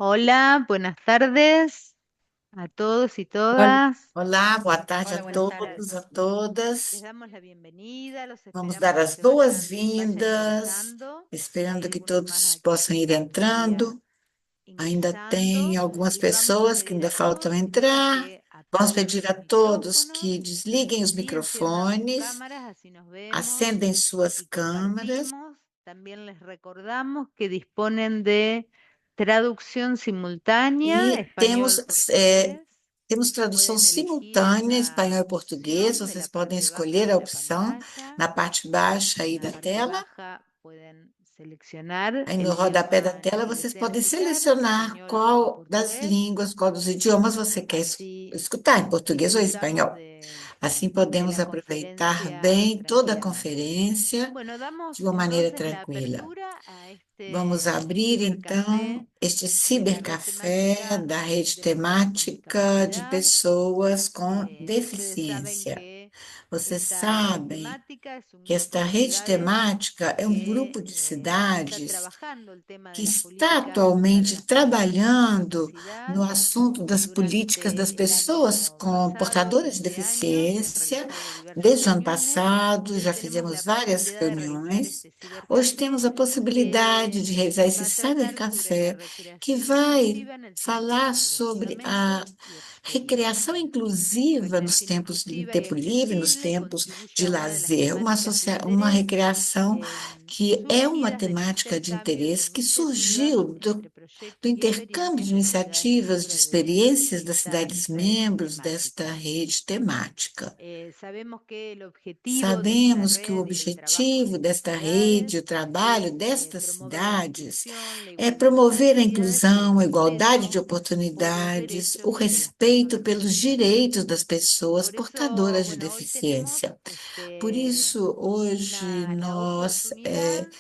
Hola, buenas tardes a todos y Ol- todas. Olá, boa tarde a Hola, buenas todos, a tardes. Les todas. damos la bienvenida, los Vamos dar esperamos que as se vayan boas-vindas, ingresando. esperando Hay que muchos más todos possam ir aquí entrando. Ainda tem ingresando algumas y vamos a pessoas que pedir ainda a faltam todos entrar. que Vamos apaguen pedir a sus todos micrófonos que desliguem os y enciendan sus microfones, cámaras, así nos vemos acendem suas y câmeras compartimos. También les recordamos que disponen de traducción simultánea, e temos, español-portugués. temos tradução Pueden elegir simultânea espanhol e esa português. opción de Vocês la podem parte baja escolher a de la opção pantalla. na parte baixa aí En la da parte tela. baja pueden seleccionar Aí el no rodapé da idioma en tela el que vocês desean podem escuchar, selecionar español o qual das portugués. línguas, qual dos idiomas você quer Así escutar, em português ou disfrutamos espanhol. Assim de podemos la aproveitar conferencia bem toda a tranquilamente. conferência Bueno, de damos uma maneira entonces la tranquila. apertura a Vamos este abrir então cibercafé este de la red cibercafé temática da rede de personas con temática de discapacidad. pessoas com Ustedes saben deficiência. que Vocês esta red sabem temática es un que grupo esta de rede ciudades temática é um que grupo de está cidades trabajando el tema de que las está políticas para atualmente las personas con trabalhando discapacidad. no assunto das políticas das Durante el pessoas año com pasado y portadoras de este año se han deficiência. realizado diversas Desde o ano reuniones passado, y hoy já tenemos fizemos la várias posibilidad de realizar reuniões. este Hoje temos cibercafé a possibilidade de que realizar esse va a tratar sobre la cybercafé, que recreación vai inclusiva en el tiempo falar libre, sobre a solamente y recreação exclusivamente. inclusiva nos Recreación tempos, em inclusiva y tempo livre, nos accesible tempos contribuye de a una de las lazer, temáticas de uma interés recreação que é uma surgidas del temática de intercambio de interesse que iniciativas surgiu entre do proyectos y intercâmbio de experiencias de las ciudades iniciativas, de miembros de experiências das esta cidades red membros desta temática. rede temática. Sabemos que el objetivo de esta Sabemos que o red y del trabajo de objetivo estas desta rede, o ciudades trabalho es destas promover la cidades, inclusión, la é igualdad de promover a oportunidades y el inclusão, a igualdade de respeto por los oportunidades, o derechos de las respeito personas con pelos direitos discapacidad. das pessoas Por eso, portadoras de bueno, hoy tenemos deficiência. Por isso, hoje la nós oportunidad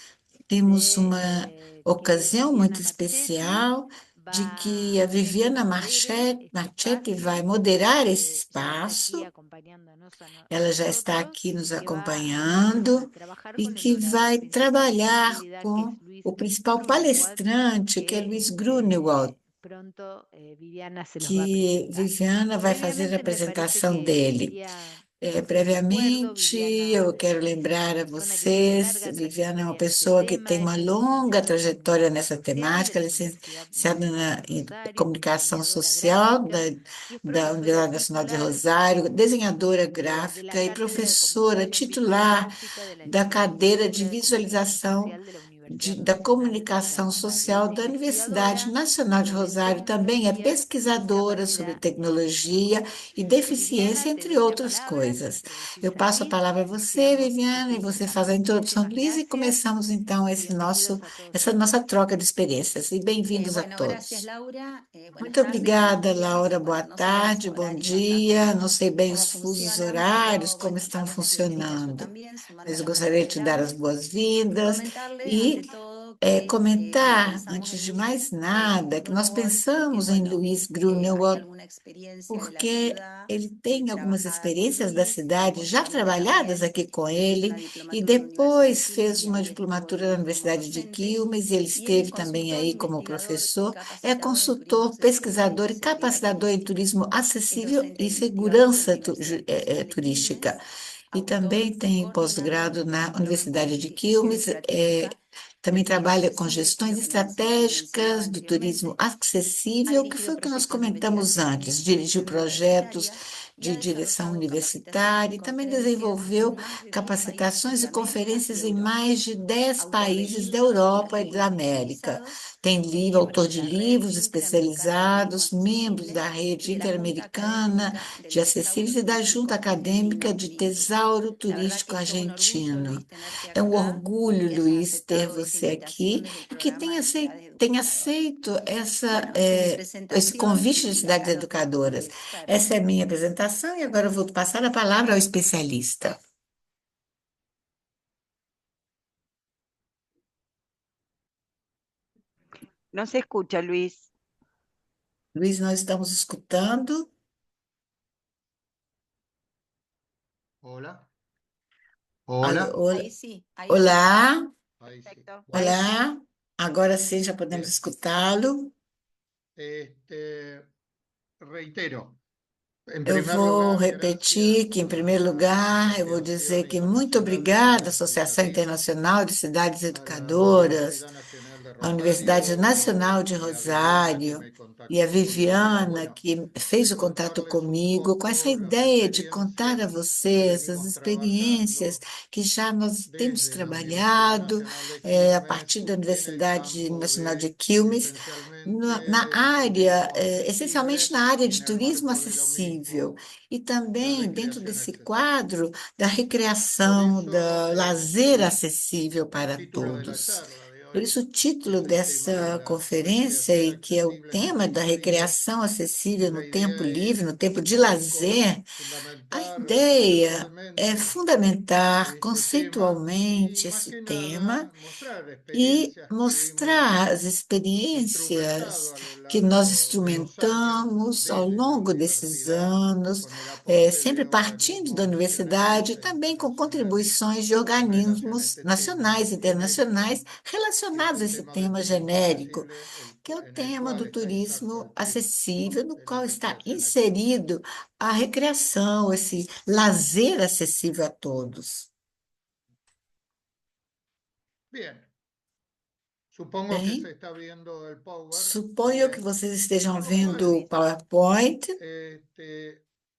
temos de uma que ocasião muito Viviana Marchetti especial de que a nos Viviana modere este Marchetti vai espacio, moderar esse ya está aquí espaço. acompañándonos a Ela já está nosotros aqui nos y que va a acompanhando trabajar e con el que orador vai principal de la trabalhar actividad, que es com Luis o principal Grunewald, palestrante, que é que Luiz Grunewald, pronto Viviana se los va a que presentar. Viviana vai fazer a Previamente me parece apresentação que dele. debería hacerse acuerdo. Previamente, Viviana eu quero es una lembrar a persona que tiene vocês, larga Viviana é uma trayectoria en este pessoa que tem tema, uma ella es longa licenciada en trajetória comunicación nessa social de temática, la Universidad licenciada Nacional de em Rosario, es comunicação diseñadora social gráfica y es da profesora Universidade Nacional de titular Rosário, desenhadora de la gráfica e Cátedra de professora Comunicación titular Visual-Gráfica de la da cadeira de Licenciatura de Comunicación visualização Social de la Universidad da Nacional de comunicação Rosario. Es social da Universidade investigadora Nacional de sobre Rosário, também é tecnología y pesquisadora sobre discapacidad en tecnologia México. e deficiência, Viviana, te entre doy la outras palabra, te coisas. Eu introducís passo a ahí e palavra a você, iniciamos Viviana, este e você faz a intercambio. introdução do Muchísimas Luiz e gracias começamos então y bienvenidos a todos essa y nossa todas. troca de experiências. E bem-vindos a Bueno, gracias todos. Laura. Buenas Muito tardes, buenos obrigada, días. Laura. Boa Bueno, no sé los tarde, bom horarios acá dia. Não sei bem cómo os fusos funcionan, horários, pero como bueno, estão darles las bienvenidas yo funcionando. también, sumando Mas a eu los que gostaria ya de te dar as están y boas-vindas comentarles ante e todo que comentar, pensamos antes en de Luis mais nada, que nós Grunewald porque, pensamos em bueno, Luiz hay Grunewald alguna experiencia de la porque ciudad ele tem algumas trabajada con experiências da Luis y cidade já posteriormente trabalhadas también aqui com hizo ele, una e diplomatura en la Universidad de depois Quilmes fez y uma ahí estuvo diplomatura na Luis como Universidade de docente. Quilmes, e ele Y él es esteve também consultor, aí como investigador y professor, é capacitador en turismo consultor, accesible y pesquisador e seguridad capacitador em turística. turismo Es acessível docente e investigador en segurança la Universidad Nacional de turística. Quilmes, E também autor y tem coordinador pós-grado del na diploma en Universidade de planificación Quilmes, estratégica também del turismo trabalha com accesible, que es gestões lo que mencionaba estratégicas do turismo anteriormente. Ha acessível, que foi dirigido o que nós proyectos de comentamos investigación en antes. Dirigiu extensión projetos universitaria y ha de direção desarrollado capacitaciones universitária y e também conferencias desenvolveu en más de 10 países capacitações de e América y conferências em Europa. mais de 10 Autor de países da libros y Europa e da artículos América. especializados, Tem es livro, miembro autor de de la Red livros Interamericana de Turismo especializados, membros Accesible da y Rede de la Junta Interamericana Académica del de Acessíveis Tesauro e da Junta Turístico Acadêmica Argentino de RINTU. Tesouro La verdad que Turístico es todo un orgullo, Argentino. Luis, tenerte É um acá y orgulho, que hayas Luiz, ter aceptado esta você aqui invitación desde el e que programa de Ciudades tenha Educadoras. aceito Bueno, esta es mi esse presentación convite de y cidades acá los dejo con el educadoras. experto. Essa é a minha apresentação e agora eu vou passar a palavra ao especialista. No se escucha, Luis. Luiz, nós estamos escutando. Hola, Alô, hola, Ahí sí. olá, ahí sí. Perfecto. Bueno, olá. Agora sim já podemos escutá-lo. Este, reitero, en Eu primer vou lugar, repetir gracias que, em primeiro a la lugar, eu vou dizer Asociación que muito Internacional obrigada, de Associação Educación, Internacional de Cidades a la Educadoras, Universidad Nacional de a Universidade Nacional Rosario de y a Viviana que Rosário me e a contactó conmigo, Viviana, bueno, que fez de o contato contarles un comigo, com essa poco las ideia de contar a experiencias que vocês as venimos experiências trabajando que já nós temos desde la Universidad trabalhado Nacional de a partir Quilmes da en el Universidade campo Nacional de de Quilmes, na esencialmente el área, turismo accesible essencialmente na área de en el turismo marco de lo acessível, mismo e la também dentro recreación desse accesible. quadro da Por recreação, eso da lazer acessível el para título de la todos. charla de Por hoy isso, o título es el tema de dessa la conferência, recreación e que é o accesible en el tema da tiempo libre, recreação acessível la no tempo idea livre, no es tempo de un poco lazer, a fundamentar ideia é conceptualmente fundamentar este tema y conceitualmente más esse que tema nada mostrar e experiencias que hemos mostrar as instrumentado experiências a lo que nós largo de los años instrumentamos ao desde la longo desses universidad, anos, con el aporte sempre de partindo da organismos universidade, e nacionales e também com internacionales contribuições de en relación a organismos este tema nacionais e genérico, internacionais que es relacionados a el esse tema del tema turismo genérico, accesible, que é o en el tema cual do está inserto turismo el tema acessível, no de la qual está recreación accesible. inserido a recreação, esse lazer acessível a todos. Bien, supongo que Bem, se está viendo el power. suponho que Bien, vocês estejam Sí, vendo o Luis. PowerPoint,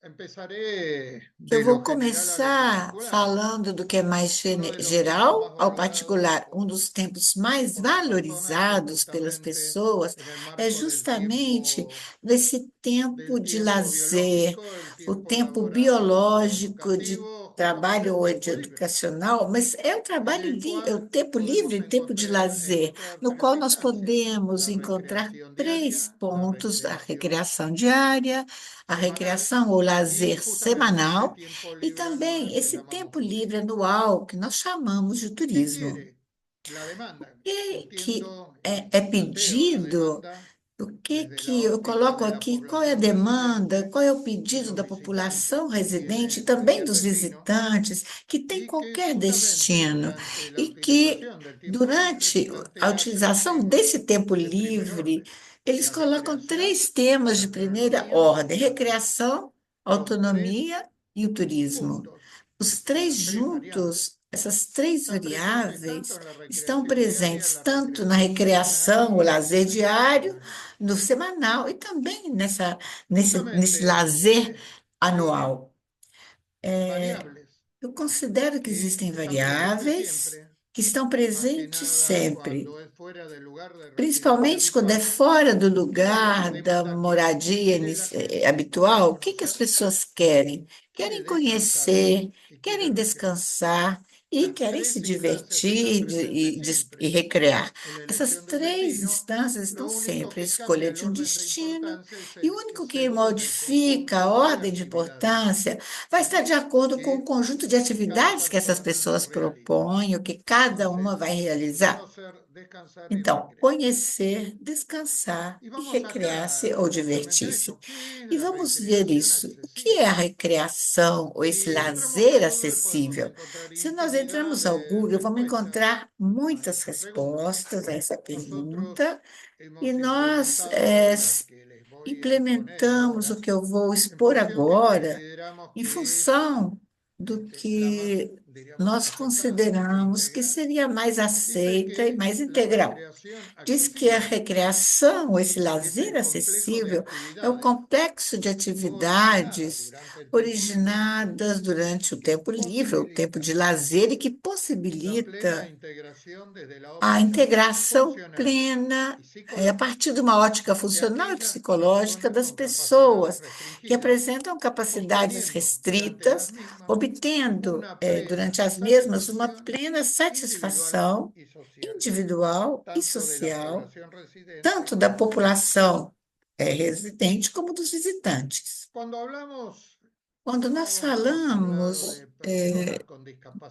Empezaré que eu de lo vou general a lo começar particular. falando do que é mais Uno de los tiempos más geral ao valorados particular. Um dos tempos mais por las personas es valorizados pelas justamente pessoas en el é marco del justamente tiempo, nesse tempo del de tiempo lazer, biológico, el o tiempo tempo laboral o biológico de educativo, justamente trabalho el ou tiempo de libre, educacional, mas é o en trabalho el é o cual tempo livre, podemos o tempo de lazer, encontrar no tres qual nós instancias: podemos la encontrar recreación três diaria, la pontos: a recreación recreação diária, a semanal recreação ou y lazer justamente este semanal, tiempo e libre também anual que esse llamamos tempo livre turismo. anual, que nós chamamos de ¿Qué turismo. quiere la demanda? Que Entiendo é y planteo la pedido, demanda o desde la que eu óptica coloco de la aqui, qual é a población demanda, residente qual é o y pedido los da visitantes população que residente e tiene também el dos destino, visitantes que tem y que qualquer justamente destino, durante la e que utilización del tiempo libre durante a plantea tres utilização temas desse tempo de primer livre, orden: eles la colocam recreación, três temas la de primeira autonomía ordem: y la turismo. recreação, Los tres autonomia e o turismo. puntos, Os o três las tres juntos, variables, essas três están presentes tanto variáveis, en la estão recreación diaria, presentes la tanto na recreación recreação, semanal o y la lazer recreación diário, semanal. no semanal e também nesse Justamente lazer hay anual. variables Eu considero que que existem están presentes variáveis siempre, que estão más que presentes nada sempre, cuando es fuera del lugar de residencia principalmente quando é habitual. fora do ¿Qué es lo que lugar da demanda quién? moradia Quiere la gente habitual. O que as conocer, pessoas querem? quiere Querem descansar conhecer, y quiere querem recrear. descansar e Las querem se tres instancias están divertir presentes e siempre recrear. en la Essas elección de un três destino. instâncias estão Lo único sempre a que cambia escolha el de um orden de destino, importancia es e o el único que según el modifica a conjunto de ordem de actividades importância vai estar de acordo com o que conjunto de cada atividades que essas persona pessoas realiza. propõem, o que cada uma Entonces, vai realizar. conocer, descansar y Então, recrear. conhecer, descansar Y e vamos recrear-se acá ou justamente a divertir-se. eso. ¿Qué es E la vamos ver recreación isso. O que é a accesible? recreação ou esse Si entramos a lazer Google podemos acessível? encontrar Se nós infinidad entramos ao de Google, vamos respuestas encontrar a muitas esta pregunta. respostas a essa Nosotros pergunta, e hemos nós implementado las que les voy a exponer implementamos o ahora que eu vou en expor función que agora, consideramos em que es função do la más, que diríamos, nós acertada e consideramos que integral. seria mais Dice aceita e que mais la integral. recreación Diz que a accesible recreação, esse es el lazer complejo de acessível, é o actividades complexo de originadas atividades durante el tiempo libre originadas durante o que tempo livre, o tempo posibilitan de lazer, e que la plena possibilita integración desde la a óptica integração funcional plena, y a partir de psicológica uma ótica de funcional e aquellas psicológica personas das con capacidades pessoas que restringidas, apresentam capacidades obteniendo durante las restritas, mismas obtendo, una plena durante as mesmas, uma satisfacción plena individual satisfação y social, individual e tanto de la social, población residente tanto da como de los visitantes. população, residente como dos visitantes. Cuando hablamos, Quando nós no vamos a hablar falamos, de personas con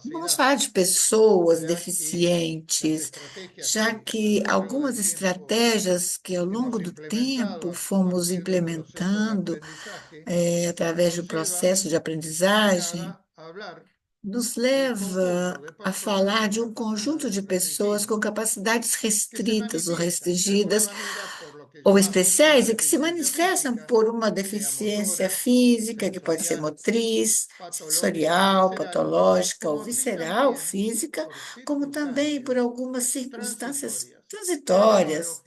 vamos discapacidad, falar de pessoas ya que las deficientes, estrategias já que a que lo largo algumas del tiempo estratégias que ao longo hemos do implementado tempo a fomos partir de procesos de implementando, aprendizaje através do nos llevan processo de más que aprendizagem, nada a hablar nos de un conjunto leva de a personas falar con de um conjunto capacidades de pessoas com restringidas capacidades que se restritas ou manifiestan de alguna restringidas, manera por lo ou especiais e que se manifestam por uma deficiência física, que pode ser motriz, sensorial, patológica ou visceral, física, como também por algumas circunstâncias transitórias,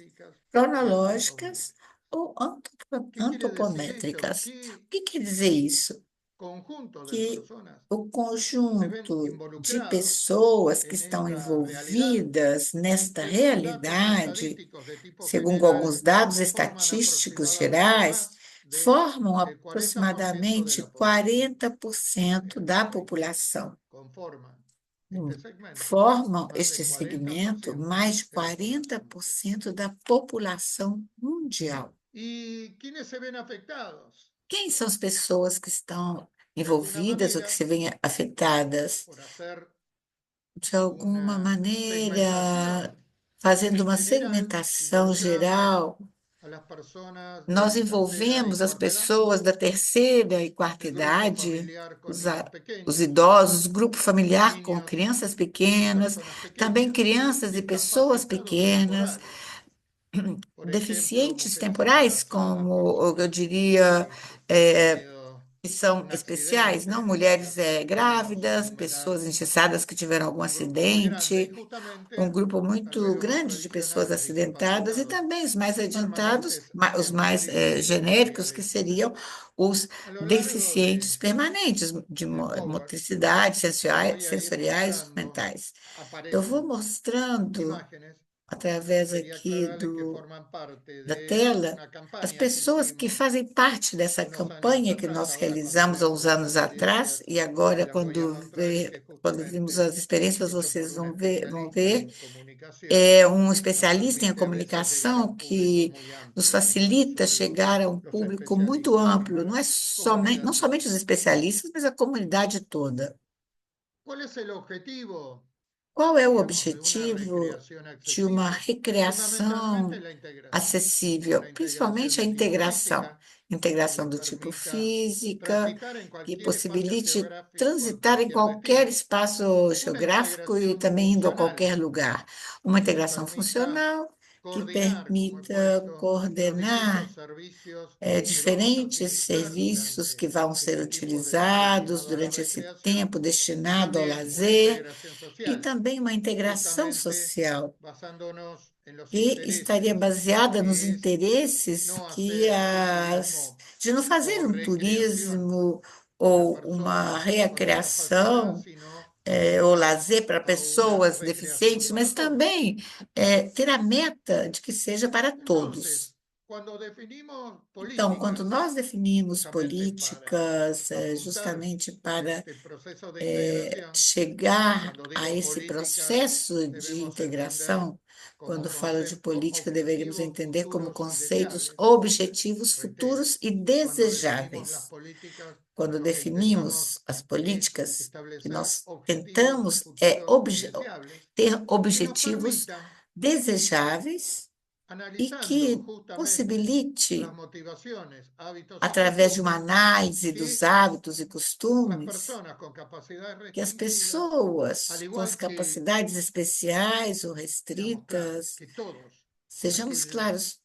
cronológicas ou antropométricas. O que quer dizer isso? Que o conjunto de pessoas que estão envolvidas nesta realidade, segundo alguns dados estatísticos gerais, formam aproximadamente 40% da população. Formam este segmento mais de 40% da população mundial. Quem são as pessoas que estão envolvidas ou que se veem afetadas? De alguma maneira, fazendo uma segmentação geral, nós envolvemos as pessoas da terceira e quarta idade, os idosos, grupo familiar com crianças pequenas, também crianças e pessoas pequenas, deficientes temporais, como eu diria, que são especiais, não mulheres grávidas, pessoas engessadas que tiveram algum acidente, um grupo muito grande de pessoas acidentadas e também os mais adiantados, os mais genéricos, que seriam os deficientes permanentes de motricidade, sensoriais, mentais. Eu vou mostrando através aqui da tela, as pessoas que fazem parte dessa campanha que nós realizamos há uns anos atrás, e agora, quando vimos as experiências, vocês vão ver, é um especialista em comunicação que nos facilita chegar a um público muito amplo, não somente os especialistas, mas a comunidade toda. Qual é o objetivo de uma recreação acessível? Principalmente a integração do tipo física, que possibilite transitar em qualquer espaço geográfico e também indo a qualquer lugar. Uma integração funcional que permita coordenar diferentes serviços que vão ser utilizados durante esse tempo destinado ao lazer e também uma integração social que estaria baseada nos interesses de não fazer um turismo ou uma recreação ou lazer para pessoas deficientes, mas também ter a meta de que seja para todos. Então, quando nós definimos políticas justamente para chegar a esse processo de integração, quando falo de política, deveríamos entender como conceitos objetivos futuros e desejáveis. Quando definimos as políticas, que nós tentamos ter objetivos desejáveis e que possibilite, através de uma análise dos hábitos e costumes, que as pessoas com as capacidades especiais ou restritas, sejamos claros,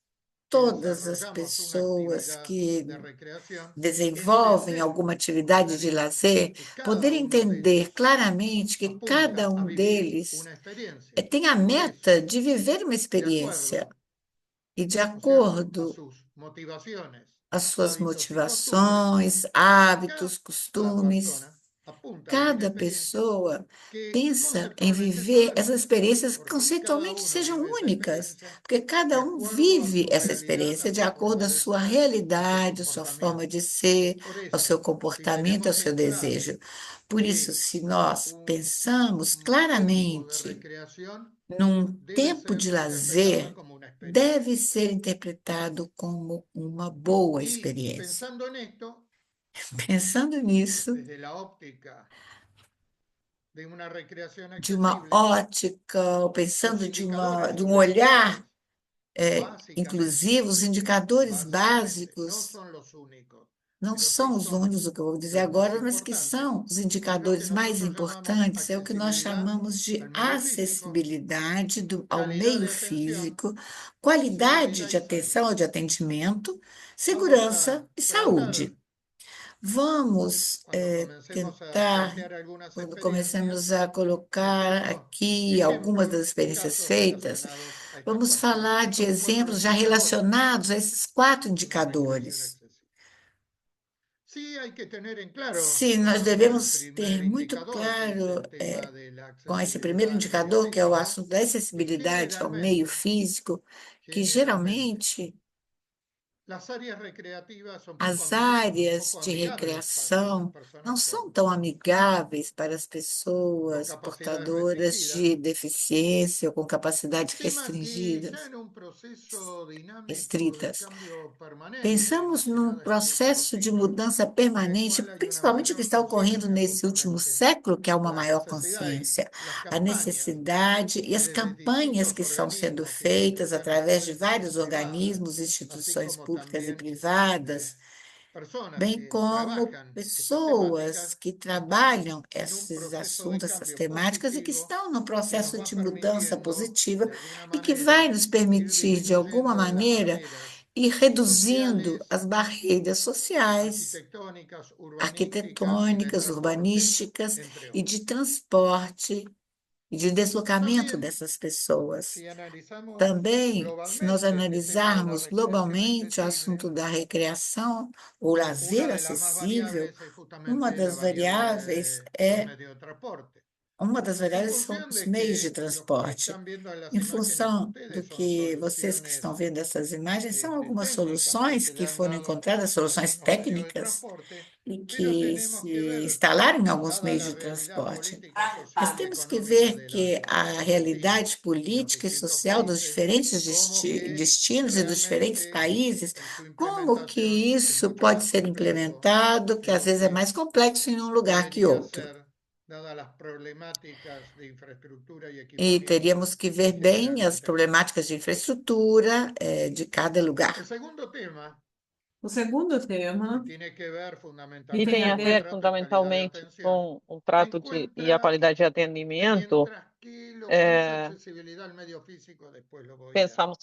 todas as pessoas que desenvolvem alguma atividade de lazer, poder entender claramente que cada um deles tem a meta de viver uma experiência. E de acordo as suas motivações, hábitos, costumes, cada pessoa pensa em viver essas experiências que conceitualmente sejam únicas, porque cada um vive essa experiência de acordo com a sua realidade, a sua forma de ser, ao seu comportamento, ao seu desejo. Por isso, se nós pensamos claramente num tempo de lazer, deve ser interpretado como uma boa experiência. Pensando nisso, de uma ótica, ou pensando de um olhar inclusivo, os indicadores básicos não são os únicos, o que eu vou dizer agora, mas que são os indicadores mais importantes, é o que nós chamamos de acessibilidade ao meio físico, qualidade de atenção ou de atendimento, segurança e saúde. Vamos tentar, quando começamos a colocar aqui algumas das experiências feitas, vamos falar de exemplos já relacionados a esses 4 indicadores. Sim, nós devemos ter muito claro, com esse primeiro indicador, que é o assunto da acessibilidade ao meio físico, que geralmente as áreas de recreação não são tão amigáveis para as pessoas portadoras de deficiência ou com capacidade restritas. Pensamos num processo de mudança permanente, principalmente o que está ocorrendo nesse último século, que é uma maior consciência, a necessidade e as campanhas que estão sendo feitas através de vários organismos, instituições públicas e privadas, bem como pessoas que trabalham esses assuntos, essas temáticas e que estão no processo de mudança positiva e que vai nos permitir, de alguma maneira, ir reduzindo as barreiras sociais, arquitetônicas, urbanísticas e de transporte e de deslocamento dessas pessoas. Também, se nós analisarmos globalmente o assunto da recreação ou lazer acessível, uma das variáveis são os meios de transporte. Em função do que vocês que estão vendo essas imagens, são algumas soluções que foram encontradas, soluções técnicas, e que se instalaram em alguns meios de transporte. Mas temos que ver que a realidade política e social dos diferentes destinos e dos diferentes países, como que isso pode ser implementado, que às vezes é mais complexo em um lugar que outro. E teríamos que ver bem as problemáticas de infraestrutura de cada lugar. O segundo tema E tem a ver fundamentalmente com o trato e a qualidade de atendimento. Pensamos,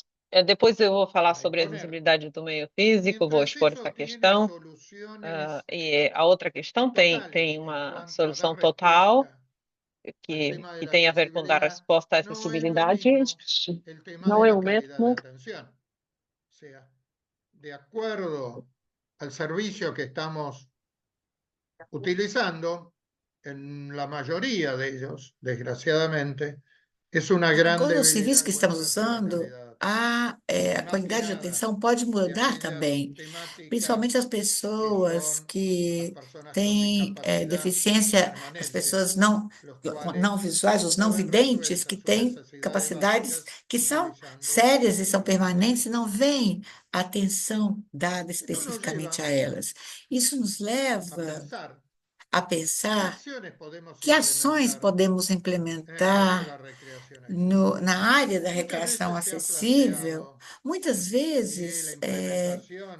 depois eu vou falar sobre a acessibilidade do meio físico, vou expor essa questão. E a outra questão tem uma solução total que tem a ver com dar resposta à acessibilidade. Não é o mesmo. De acuerdo al servicio que estamos utilizando, en la mayoría de ellos, desgraciadamente, es una gran Agora, o debilidad serviço que estamos cuando nuestra usando, calidad a qualidade de atenção pode mudar também, principalmente as pessoas que têm deficiência, as pessoas não visuais, os não videntes, que têm capacidades que são sérias e são permanentes e não veem a atenção dada especificamente a elas. Isso nos leva a pensar que ações podemos implementar na área da recreação acessível. Muitas vezes,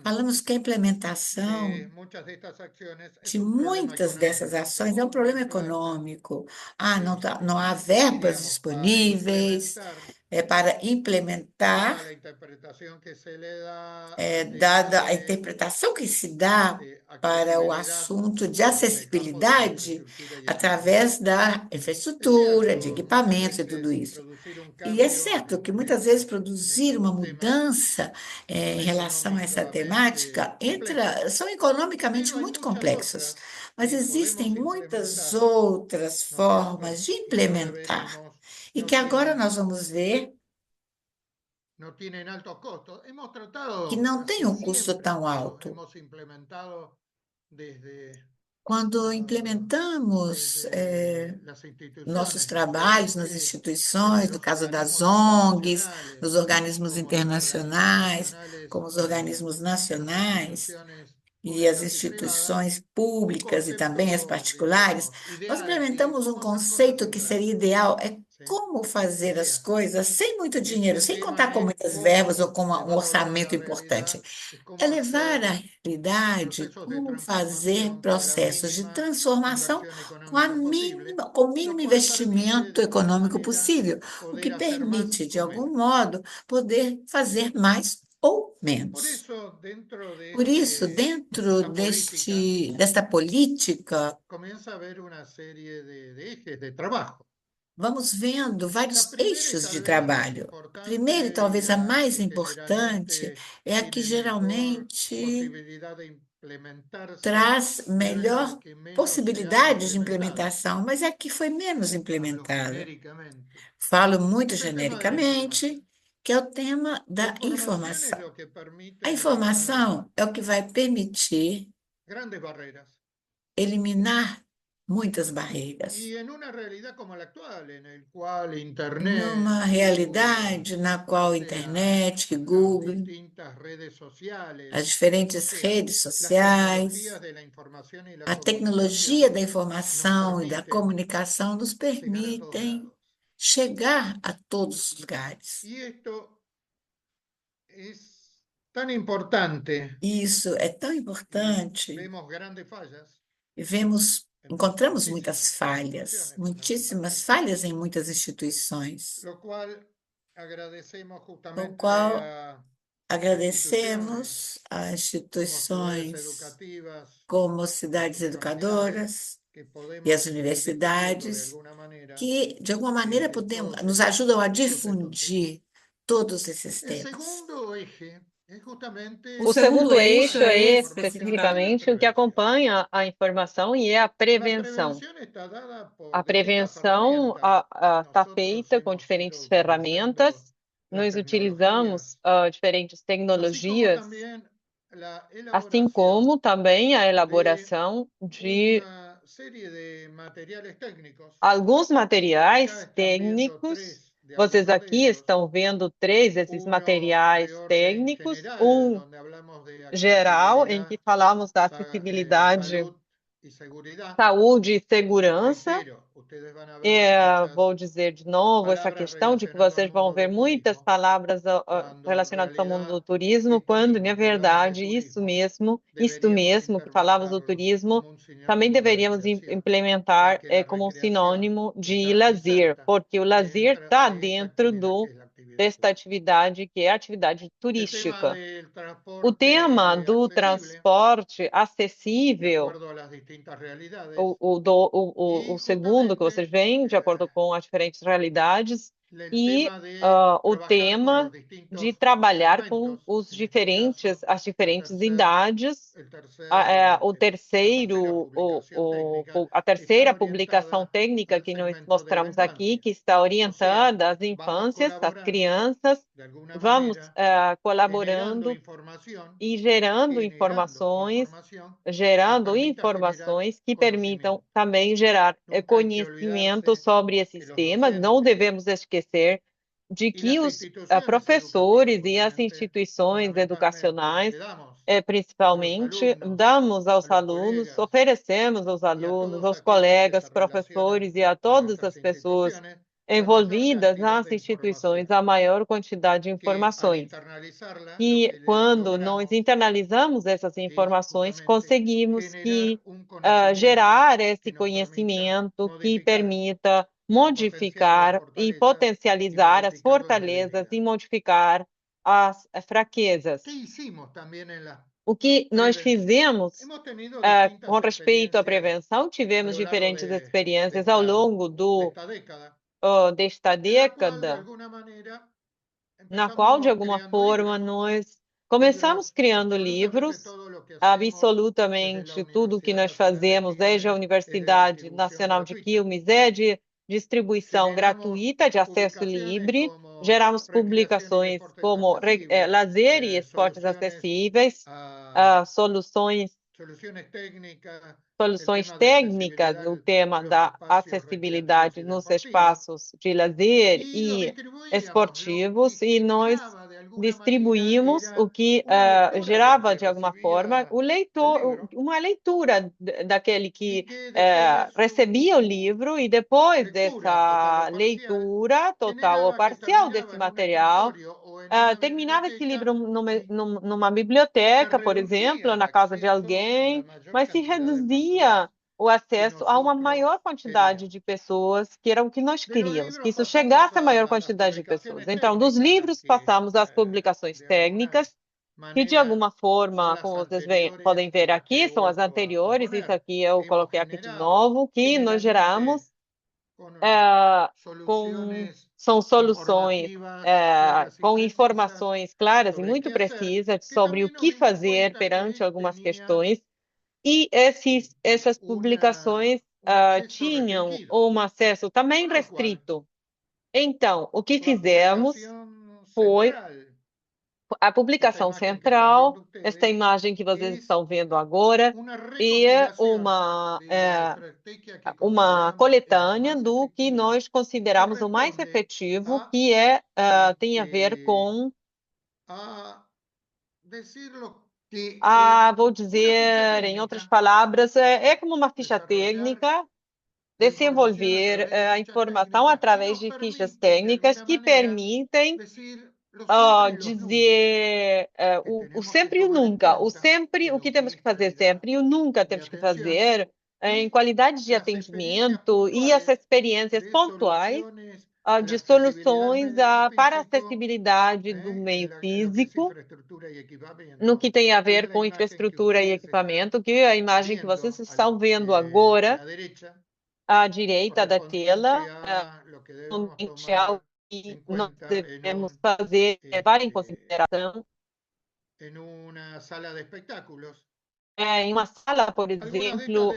falamos que a implementação de muitas dessas ações é um problema econômico. Não há verbas disponíveis para implementar, dada a interpretação que se dá para o assunto de acessibilidade através da infraestrutura, de equipamentos e tudo isso. E é certo que muitas vezes produzir uma mudança em relação a essa temática são economicamente muito complexos, mas existem muitas outras formas de implementar e que agora nós vamos ver que não tem um custo tão alto. Quando implementamos nossos trabalhos nas instituições, no caso das ONGs, nos organismos internacionais, como os organismos nacionais e as instituições públicas e também as particulares, nós implementamos um conceito que seria ideal, como fazer as coisas sem muito dinheiro, sem contar com muitas verbas ou com um orçamento importante. É levar à realidade como fazer processos de transformação com o mínimo investimento econômico possível, o que permite, de algum modo, poder fazer mais ou menos. Por isso, dentro desta política, comienza a haber una serie de ejes de trabajo. vamos vendo vários eixos de trabalho. Primeiro, e talvez a mais importante, é a que geralmente traz melhor possibilidade de implementação, mas é a que foi menos implementada. Falo muito genericamente, que é o tema da informação. A informação é o que vai permitir eliminar muitas barreiras. Numa realidade na qual a internet, Google, as diferentes redes sociais, a tecnologia da informação e da comunicação nos permitem chegar a todos os lugares. Isso é tão importante. E encontramos muitas falhas, muitíssimas falhas em muitas instituições, o qual agradecemos a instituições como cidades educadoras e as universidades, que, de alguma maneira, nos ajudam a difundir todos esses temas. O segundo eixo é especificamente o que acompanha a informação e é a prevenção. A prevenção está feita com diferentes ferramentas. Nós utilizamos diferentes tecnologias, assim como também a elaboração de alguns materiais técnicos. Vocês aqui estão vendo 3 desses materiais técnicos, um geral, em que falamos da acessibilidade, saúde e segurança. Vou dizer de novo essa questão de que vocês vão ver muitas palavras relacionadas ao mundo do turismo, quando, na verdade, isto mesmo que falamos do turismo, também deveríamos implementar como um sinônimo de lazer, porque o lazer está dentro desta atividade, que é a atividade turística. O tema do transporte acessível, o segundo que vocês veem, de acordo com as diferentes realidades, e o tema de trabalhar com as diferentes idades. A terceira publicação técnica que nós mostramos aqui, que está orientada às infâncias, às crianças, vamos colaborando e gerando informações que permitam também gerar conhecimento sobre esses temas. Não devemos esquecer de que os professores e as instituições educacionais, principalmente, damos aos alunos, oferecemos aos alunos, aos colegas, professores e a todas as pessoas envolvidas nas instituições a maior quantidade de informações. E quando nós internalizamos essas informações, conseguimos gerar esse conhecimento que permita modificar e potencializar as fortalezas e modificar as fraquezas. O que nós fizemos com respeito à prevenção, tivemos diferentes experiências ao longo desta década, na qual, de alguma forma, nós começamos criando livros. Absolutamente tudo o que nós fazemos, desde a Universidade Nacional de Quilmes, é de distribuição gratuita, de acesso livre. Geramos publicações como lazer e esportes acessíveis, soluções técnicas no tema da acessibilidade nos espaços de lazer e esportivos, e nós distribuímos o que gerava, de alguma forma, uma leitura daquele que recebia o livro, e depois dessa leitura total ou parcial desse material, terminava esse livro numa biblioteca, por exemplo, na casa de alguém, mas se reduzia o acesso a uma maior quantidade de pessoas, que era o que nós queríamos, que isso chegasse a maior quantidade de pessoas. Então, dos livros passamos às publicações técnicas, que de alguma forma, como vocês podem ver aqui, são as anteriores, isso aqui eu coloquei aqui de novo, que nós geramos são soluções com informações claras e muito precisas sobre o que fazer perante algumas questões, e essas publicações tinham um acesso também restrito. Então, o que fizemos foi a publicação central, esta imagem que vocês estão vendo agora, e uma coletânea do que nós consideramos o mais efetivo, que tem a ver com, vou dizer, em outras palavras, é como uma ficha técnica, desenvolver a informação através de fichas técnicas que permitem dizer o sempre e o nunca. O sempre, o que temos que fazer sempre, e o nunca temos que fazer em qualidade de atendimento, e as experiências pontuais de soluções para a acessibilidade do meio físico, no que tem a ver com infraestrutura e equipamento, que é a imagem que vocês estão vendo agora, à direita da tela, é algo que nós devemos levar em consideração em uma sala, por exemplo,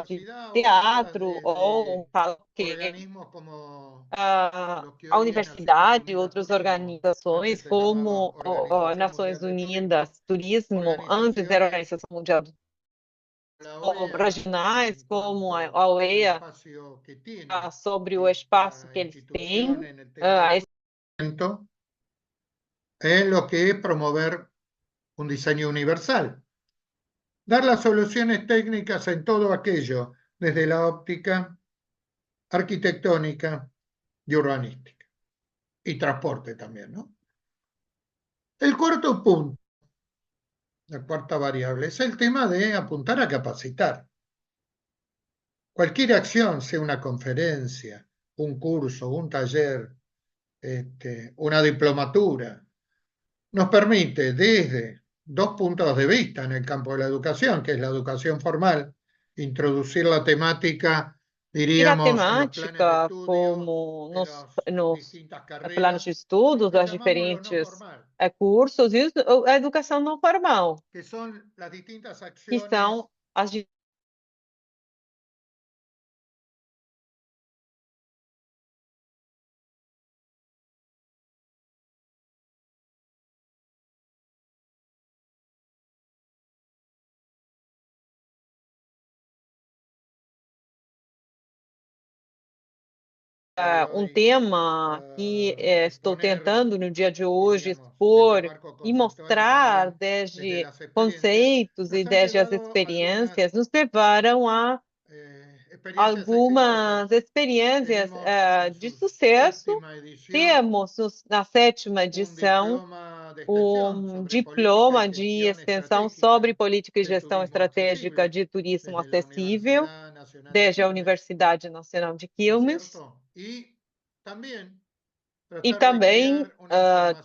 de teatro, ou um karaokê, a universidade, outras organizações, como Nações Unidas, Turismo, antes era a Organização Mundial do ou regionais, como a OEA, sobre o espaço que eles têm. Es lo que es promover un diseño universal. Dar las soluciones técnicas en todo aquello, desde la óptica, arquitectónica y urbanística. Y transporte también, ¿no? El cuarto punto, la cuarta variable, es el tema de apuntar a capacitar. Cualquier acción, sea una conferencia, un curso, un taller, una diplomatura, nos permite desde dos puntos de vista en el campo de la educación, que es la educación formal, introducir la temática, diríamos, en los planes de estudio, como nos planos de estudo das diferentes cursos, e a educação não formal, que son las distintas que acciones são as tema que estou tentando no dia de hoje expor e mostrar desde conceitos e desde as experiências, nos levaram a algumas experiências de sucesso. Temos na 7ª edição um diploma de extensão sobre política e gestão estratégica de turismo acessível, desde a Universidade Nacional de Quilmes, e também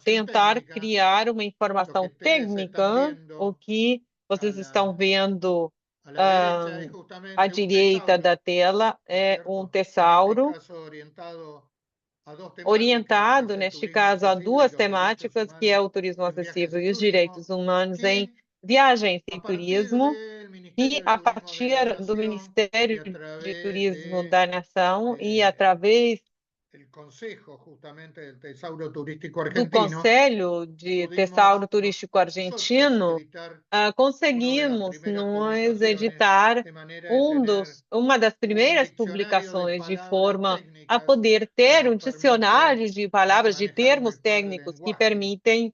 tentar criar uma informação técnica. O que vocês estão vendo à direita da tela é um tesauro orientado, neste caso, a duas temáticas, que é o turismo acessível e os direitos humanos em viagens e turismo, e a partir do Ministério de Turismo da Nação e através do Conselho de Tesouro Turístico Argentino, conseguimos nós editar uma das primeiras publicações de forma a poder ter um dicionário de palavras, de termos técnicos que permitem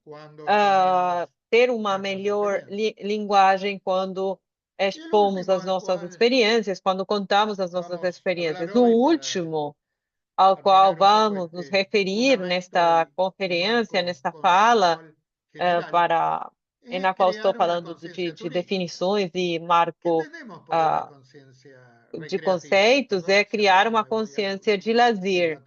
ter uma melhor linguagem quando expomos as nossas experiências, quando contamos as nossas experiências. O último ao qual vamos nos referir nesta conferência, nesta fala, na qual estou falando de definições e marco de conceitos, é criar uma consciência de lazer.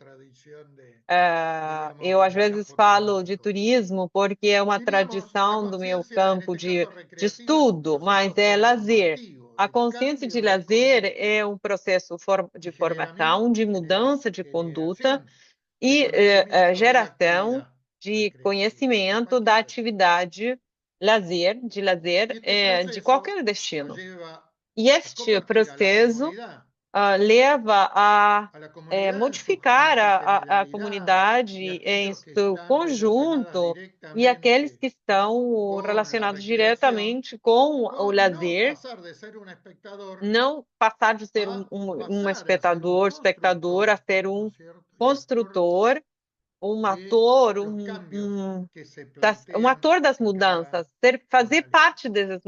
Eu, às vezes, falo de turismo porque é uma tradição do meu campo de estudo, mas é lazer. A consciência de lazer é um processo de formação, de mudança de conduta e geração de conhecimento da atividade de lazer de qualquer destino. E este processo leva a modificar a comunidade em seu conjunto e aqueles que estão relacionados diretamente com o lazer, não passar de ser um espectador a ser um construtor, um ator, um ator das mudanças, fazer parte das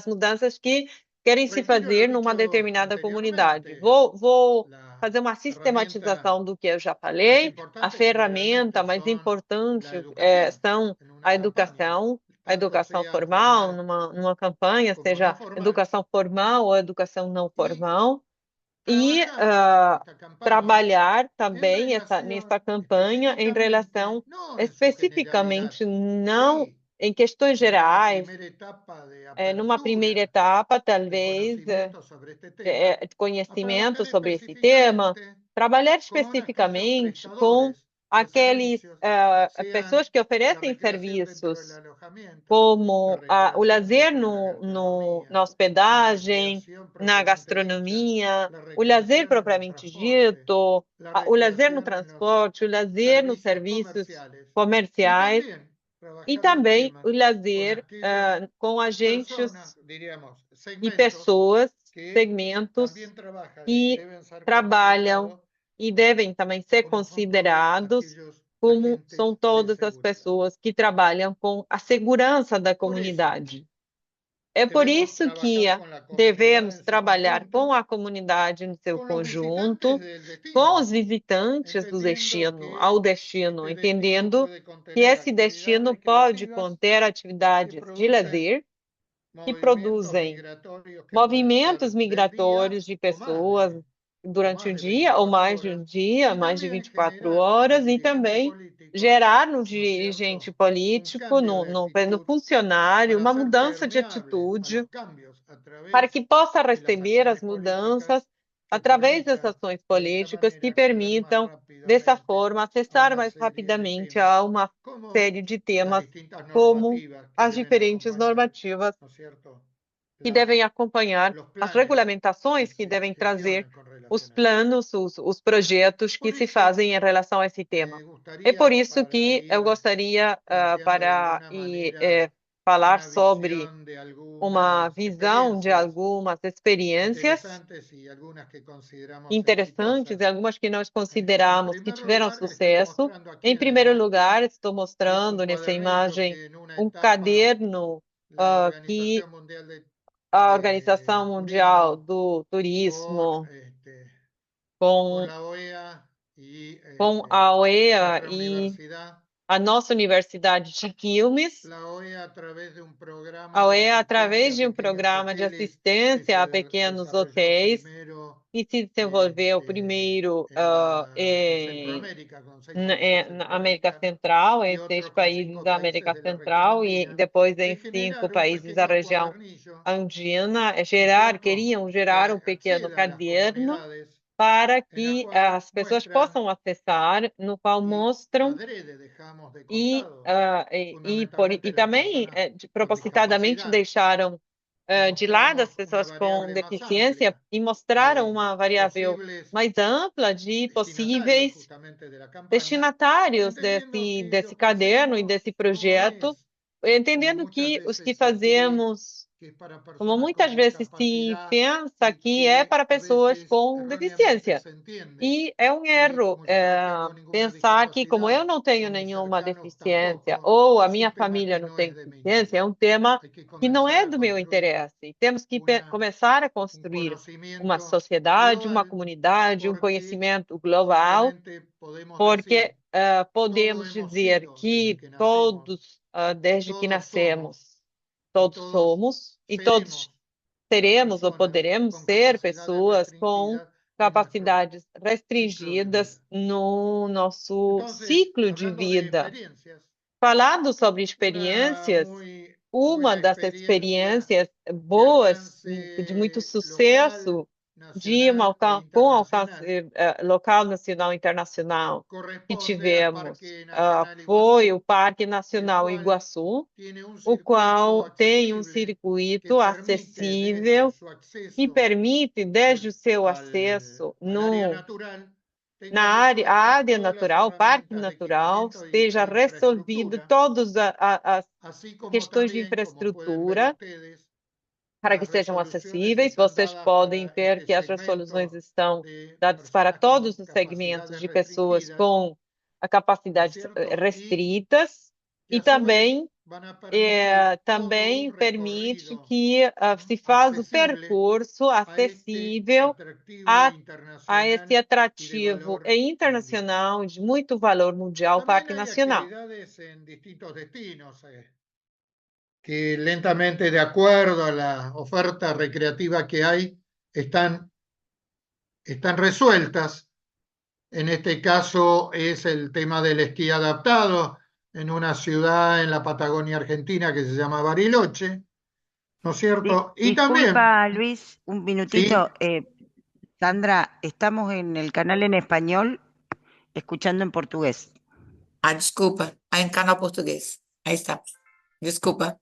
mudanças que querem se fazer numa determinada comunidade. Vou fazer uma sistematização do que eu já falei. A ferramenta mais importante são a educação formal, numa campanha, seja educação formal ou educação não formal, e trabalhar também nessa campanha em relação especificamente não em questões gerais, numa primeira etapa, talvez, conhecimento sobre esse tema, trabalhar especificamente com aquelas pessoas que oferecem serviços, como o lazer na hospedagem, na gastronomia, o lazer propriamente dito, o lazer no transporte, o lazer nos serviços comerciais e também o lazer com agentes e pessoas, segmentos que trabalham e devem também ser considerados como são todas as pessoas que trabalham com a segurança da comunidade. É por isso que devemos trabalhar com a comunidade no seu conjunto, com os visitantes ao destino, entendendo que esse destino pode conter atividades de lazer que produzem movimentos migratórios de pessoas durante o dia, ou mais de um dia, mais de 24 horas, e também gerar no dirigente político, no funcionário, uma mudança de atitude para que possa receber as mudanças através das ações políticas que permitam, dessa forma, acessar mais rapidamente a uma série de temas como as diferentes normativas que devem acompanhar as regulamentações que devem trazer os planos, os projetos que se fazem em relação a esse tema. É por isso que eu gostaria falar sobre uma visão de algumas experiências interessantes e algumas que nós consideramos que tiveram sucesso. Em primeiro lugar, estou mostrando nessa imagem um caderno que a Organização Mundial do Turismo, com a OEA e a nossa Universidade de Quilmes, a OEA, através de um programa de assistência a pequenos hotéis, que se desenvolveu primeiro na América Central, em 6 países da América Central, e depois em 5 países da região andina, queriam gerar um pequeno caderno para que as pessoas possam acessar, no qual mostram e também propositadamente deixaram de lado as pessoas com deficiência e mostraram uma variável mais ampla de possíveis destinatários desse caderno e desse projeto, entendendo que os que fazemos, como muitas vezes se pensa que é para pessoas com deficiência. E é um erro pensar que, como eu não tenho nenhuma deficiência, ou a minha família não tem deficiência, é um tema que não é do meu interesse. Temos que começar a construir uma sociedade, uma comunidade, um conhecimento global, porque podemos dizer que todos, desde que nascemos, todos somos e todos teremos ou poderemos ser pessoas com capacidades restringidas no nosso ciclo de vida. Falando sobre experiências, uma das experiências boas, de muito sucesso, com alcance local, nacional e internacional, que tivemos, foi o Parque Nacional Iguaçu, o qual tem um circuito acessível que permite, desde o seu acesso na área natural, Parque Natural, seja resolvido todas as questões de infraestrutura para que sejam acessíveis. Vocês podem ver que as resoluções estão dadas para todos os segmentos de pessoas com capacidades restritas e também permite que se faça o percurso acessível a esse atrativo internacional de muito valor mundial, Parque Nacional. Que lentamente, de acuerdo a la oferta recreativa que hay, están resueltas. En este caso es el tema del esquí adaptado en una ciudad en la Patagonia Argentina que se llama Bariloche, ¿no es cierto? Y también, Disculpa, Luis, un minutito. Sandra, estamos en el canal en español, escuchando en portugués. Ah, desculpa. Aí no canal português. Aí está. Desculpa.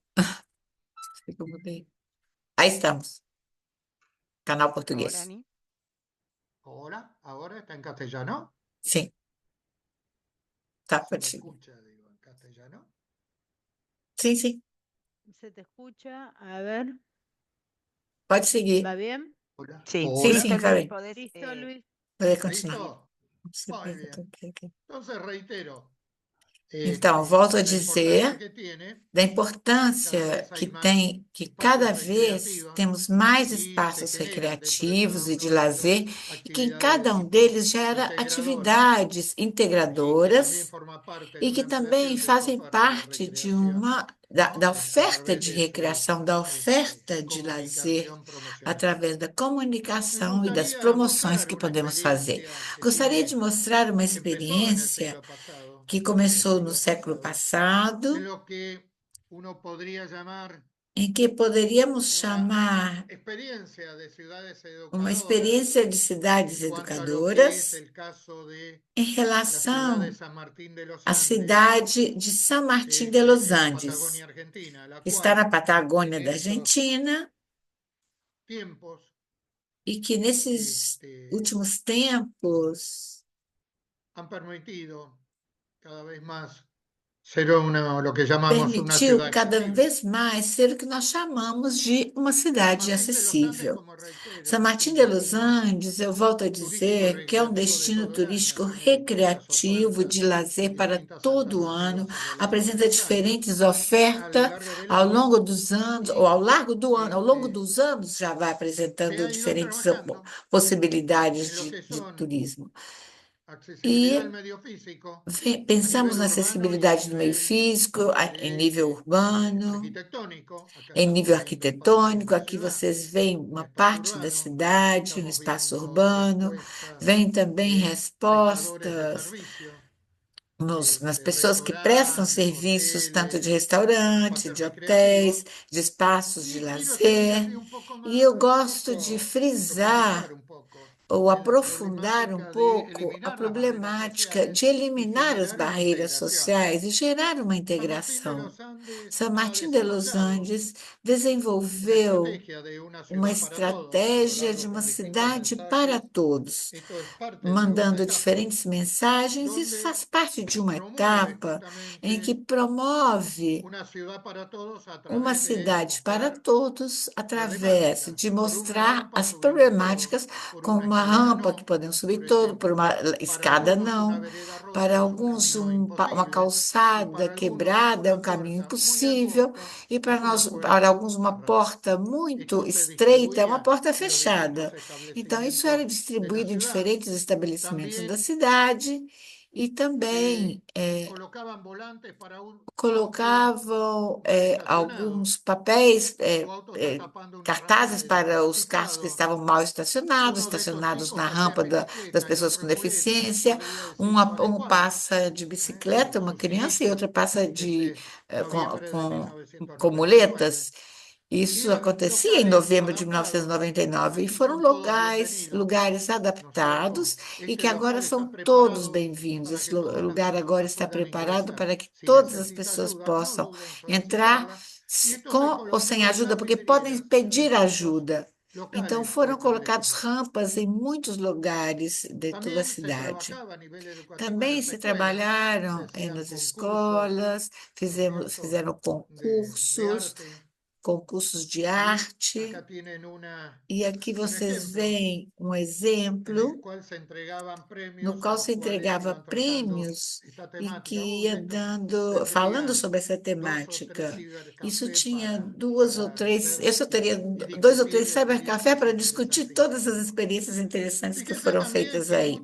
Aí estamos. Canal português. ahora está en castellano. Sim. Tá, ¿Se me pode seguir. escucha, digo, en castellano? Sim, sim. ¿Se te escucha? A ver, Pode seguir. ¿va bien? Hola. Sí, Sim, Hola. sim, listo, vai Luis, bem. podés, ¿Listo, Luis? Pode continuar. ¿Listo? Você Muy pega, bien. tô aqui. Entonces reitero. Então, volto a la dizer importancia que tiene da importância cada vez que hay más tem, que espacios cada vez recreativos temos mais y se espaços generan dentro de recreativos cada e de uno de lazer, estos e que em cada um actividades deles gera integradoras atividades y que también integradoras forma parte e de que una também ampliación de su fazem oferta de parte de recreación, da ¿no? A oferta través de de su recreação, da oferta de lazer, comunicación promocional. através da Me comunicação e das gustaría promoções mostrar que una podemos fazer. experiencia que Gostaria de tiene, mostrar uma que empezó en el experiência siglo pasado, que en começou el no siglo século pasado, passado, en lo que uno podría llamar em que poderíamos una chamar experiencia de ciudades uma educadoras experiência de cidades en cuanto a lo que es educadoras el caso de em la ciudad de relação San Martín de los à Andes, cidade de São Martim de los en la Andes, Patagonia Argentina, la que está na cual Patagônia en da estos Argentina tiempos e que nesses últimos tempos han permitido cada vez más ser lo que llamamos una permitiu ciudad cada accesible. vez mais ser o que nós chamamos de uma San cidade Martín de los Andes, acessível. como reitero, São es Martim un de los destino Andes, eu volto a turístico dizer que é um recreativo de destino todo el año, turístico tiene distintas recreativo de ofertas lazer y para distintas todo o ano, alternativas a lo largo apresenta de los años, diferentes a lo ofertas largo del ao año, longo dos anos, ou y ao largo do ano, ao longo se dos anos já vai apresentando ha ido diferentes trabajando possibilidades en lo que de son turismo. accesibilidad al E medio físico pensamos nivel na urbano y acessibilidade do meio físico, em nível urbano, arquitectónico. Acá em nível estamos viendo parte de arquitetônico. la Aqui ciudad, vocês veem un uma espacio parte da urbano. cidade, um Estamos espaço viendo urbano. respuestas Vem também de prestadores de respostas servicio, nas pessoas que prestam restaurantes, serviços, tanto de hoteles, restaurantes, espacios de hotéis, recreativos. de espaços de Y quiero hacer lazer. hincapié un poco E más, eu un gosto de poco, frisar profundizar un poco ou aprofundar um pouco a problemática de eliminar as barreiras sociais e gerar uma integração. San Martín de los Andes desenvolveu uma estratégia de uma cidade para todos, mandando diferentes mensagens. Isso faz parte de uma etapa em que promove uma cidade para todos através de mostrar as problemáticas com uma rampa que podemos subir todo, por uma escada não. Para alguns, uma calçada quebrada é um caminho impossível, e para alguns, uma porta muito estreita é uma porta fechada. Então, isso era distribuído em diferentes estabelecimentos da cidade, e também colocavam alguns papéis, cartazes para os carros que estavam mal estacionados na rampa das pessoas com deficiência. Um passa de bicicleta, uma criança, e outra passa com muletas. Isso acontecia em novembro de 1999 e foram lugares adaptados e que agora são todos bem-vindos. Esse lugar agora está preparado para que todas as pessoas possam entrar com ou sem ajuda, porque podem pedir ajuda. Então, foram colocadas rampas em muitos lugares de toda a cidade. Também se trabalharam nas escolas, fizeram concursos de arte, e aqui vocês veem um exemplo no qual se entregava prêmios e que ia falando sobre essa temática. Isso tinha eu só teria 2 ou 3 cybercafé para discutir todas as experiências interessantes que foram feitas aí.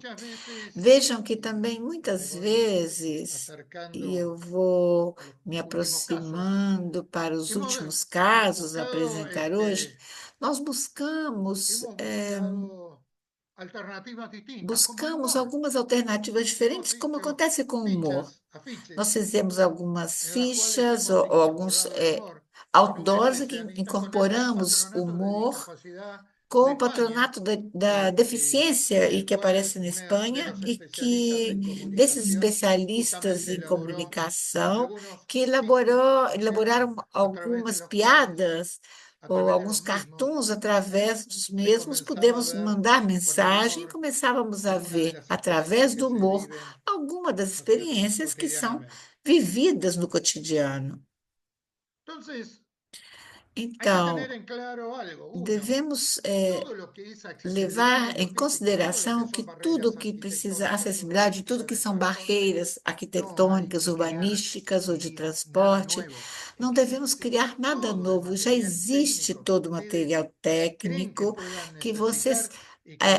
Vejam que também muitas vezes, e eu vou me aproximando para os últimos casos a apresentar hoje, nós buscamos algumas alternativas diferentes, como acontece com o humor. Nós fizemos algumas fichas ou alguns outdoors em que incorporamos humor com o patronato da deficiência, e que aparece na Espanha, e que desses especialistas em comunicação que elaboraram algumas piadas ou alguns cartoons. Através dos mesmos podemos mandar mensagem, e começávamos a ver, através do humor, algumas das experiências que são vividas no cotidiano. Então, devemos levar em consideração que tudo que precisa acessibilidade, tudo que são barreiras arquitetônicas, urbanísticas ou de transporte, não devemos criar nada novo. Já existe todo o material técnico que vocês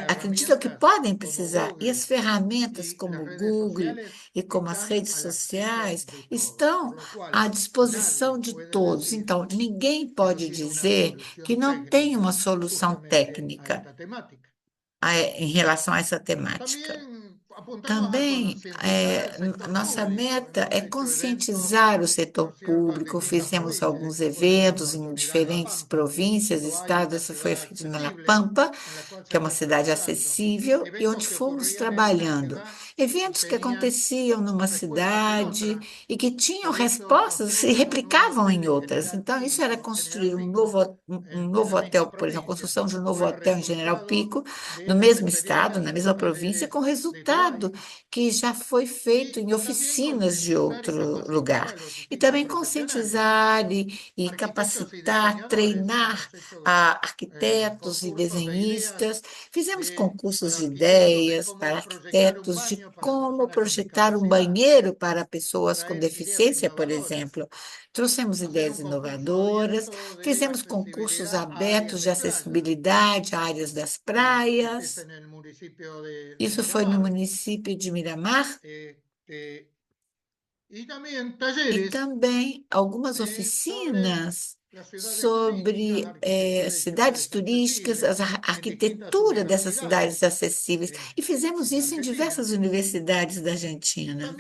acreditam que podem precisar, e as ferramentas como o Google e como as redes sociais estão à disposição de todos. Então, ninguém pode dizer que não tem uma solução técnica em relação a essa temática. Também, nossa meta é conscientizar o setor público. Fizemos alguns eventos em diferentes províncias, estados. Isso foi feito na La Pampa, que é uma cidade acessível, e onde fomos trabalhando. Eventos que aconteciam numa cidade e que tinham respostas e replicavam em outras. Então, isso era construir um novo hotel, por exemplo, a construção de um novo hotel em General Pico, no mesmo estado, na mesma província, com resultado que já foi feito em oficinas de outro lugar. E também conscientizar e capacitar, treinar arquitetos e desenhistas. Fizemos concursos de ideias para arquitetos de como projetar um banheiro para pessoas com deficiência, por exemplo. Trouxemos ideias inovadoras, fizemos concursos abertos de acessibilidade a áreas das praias. Isso foi no município de Miramar. E também algumas oficinas sobre cidades turísticas, a arquitetura dessas cidades acessíveis, e fizemos isso em diversas universidades da Argentina.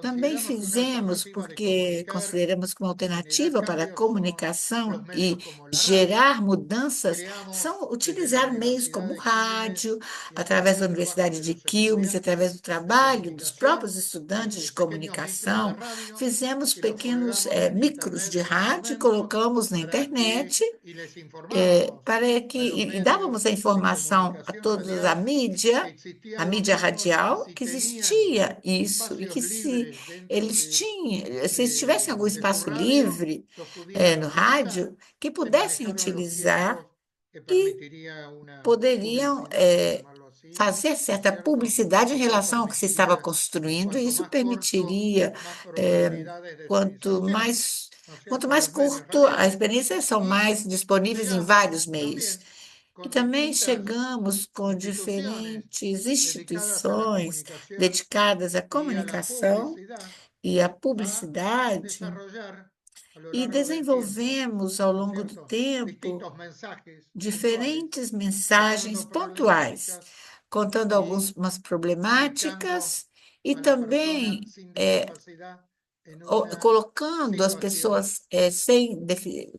Também fizemos porque consideramos que uma alternativa para a comunicação e gerar mudanças são utilizar meios como o rádio, através da Universidade de Quilmes, através do trabalho dos próprios estudantes de comunicação. Fizemos pequenos micros de rádio e colocamos na internet para que e dávamos a informação a todos a mídia radial, que existia isso e que se eles tivessem algum espaço livre no rádio, que pudessem utilizar e poderiam fazer certa publicidade em relação ao que se estava construindo, e isso permitiria, quanto mais curto a experiência, são mais disponíveis em vários meios. E também chegamos com diferentes instituições dedicadas à comunicação e à publicidade, e desenvolvemos ao longo do tempo diferentes mensagens pontuais, contando algumas problemáticas e também colocando as pessoas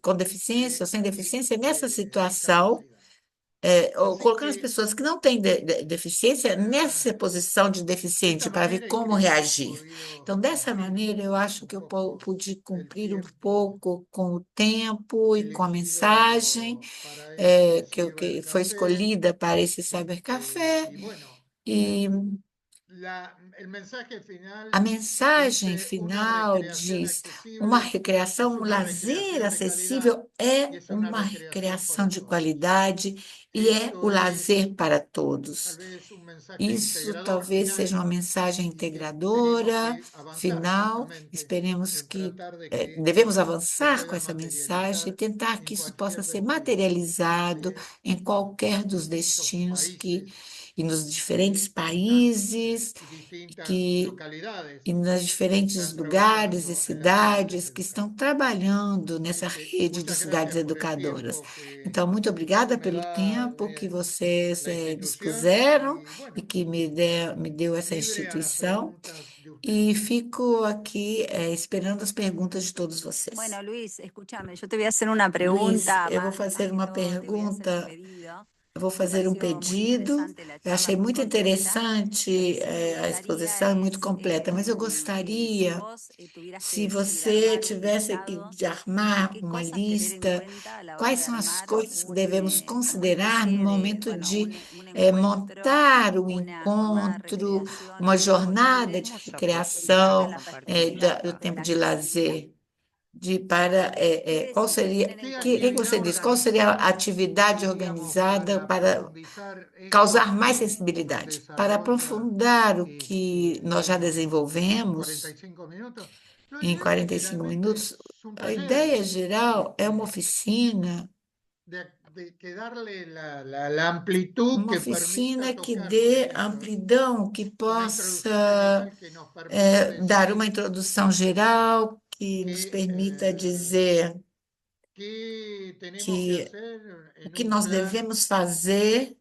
com deficiência ou sem deficiência nessa situação, ou colocando as pessoas que não têm deficiência nessa posição de deficiente para ver como reagir. Então, dessa maneira, eu acho que eu pude cumprir um pouco com o tempo e com a mensagem que foi escolhida para esse cybercafé. E a mensagem final diz: uma recreação, um lazer acessível é uma recreação de qualidade e é o lazer para todos. Isso talvez seja uma mensagem integradora, final. Esperemos que devemos avançar com essa mensagem e tentar que isso possa ser materializado em qualquer dos destinos e nos diferentes países e nos diferentes lugares e cidades que estão trabalhando nessa rede de cidades educadoras. Então, muito obrigada pelo tempo que vocês dispuseram e que me deu essa instituição. E fico aqui esperando as perguntas de todos vocês. Bueno, Luis, escúchame, yo te voy a hacer una pregunta. Luis, eu vou fazer uma pergunta. Eu vou fazer um pedido. Eu achei muito interessante a exposição, muito completa, mas eu gostaria, se você tivesse que armar uma lista, quais são as coisas que devemos considerar no momento de montar um encontro, uma jornada de recreação do tempo de lazer. Qual seria, que você diz? Qual seria a atividade organizada para causar mais sensibilidade? Para aprofundar o que nós já desenvolvemos em 45 minutos, a ideia geral é uma oficina que dê amplidão, que possa dar uma introdução geral, que nos permita dizer o que nós devemos fazer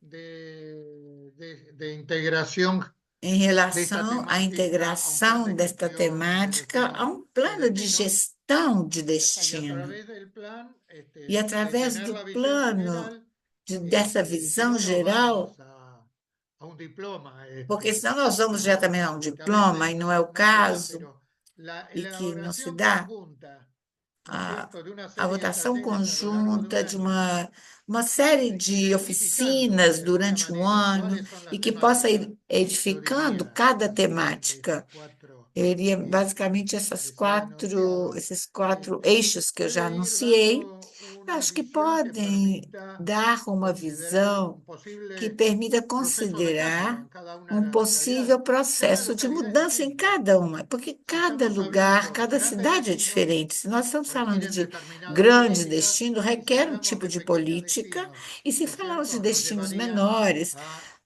em relação à integração desta temática a um plano de gestão de destino. E através do plano, dessa visão geral, porque senão nós vamos diretamente a um diploma, e não é o caso, e que não se dá a votação conjunta de uma série de oficinas durante um ano e que possa ir edificando cada temática. Seria basicamente esses quatro eixos que eu já anunciei. Acho que podem dar uma visão que permita considerar um possível processo de mudança em cada uma, porque cada lugar, cada cidade é diferente. Se nós estamos falando de grandes destinos, requer um tipo de política, e se falamos de destinos menores,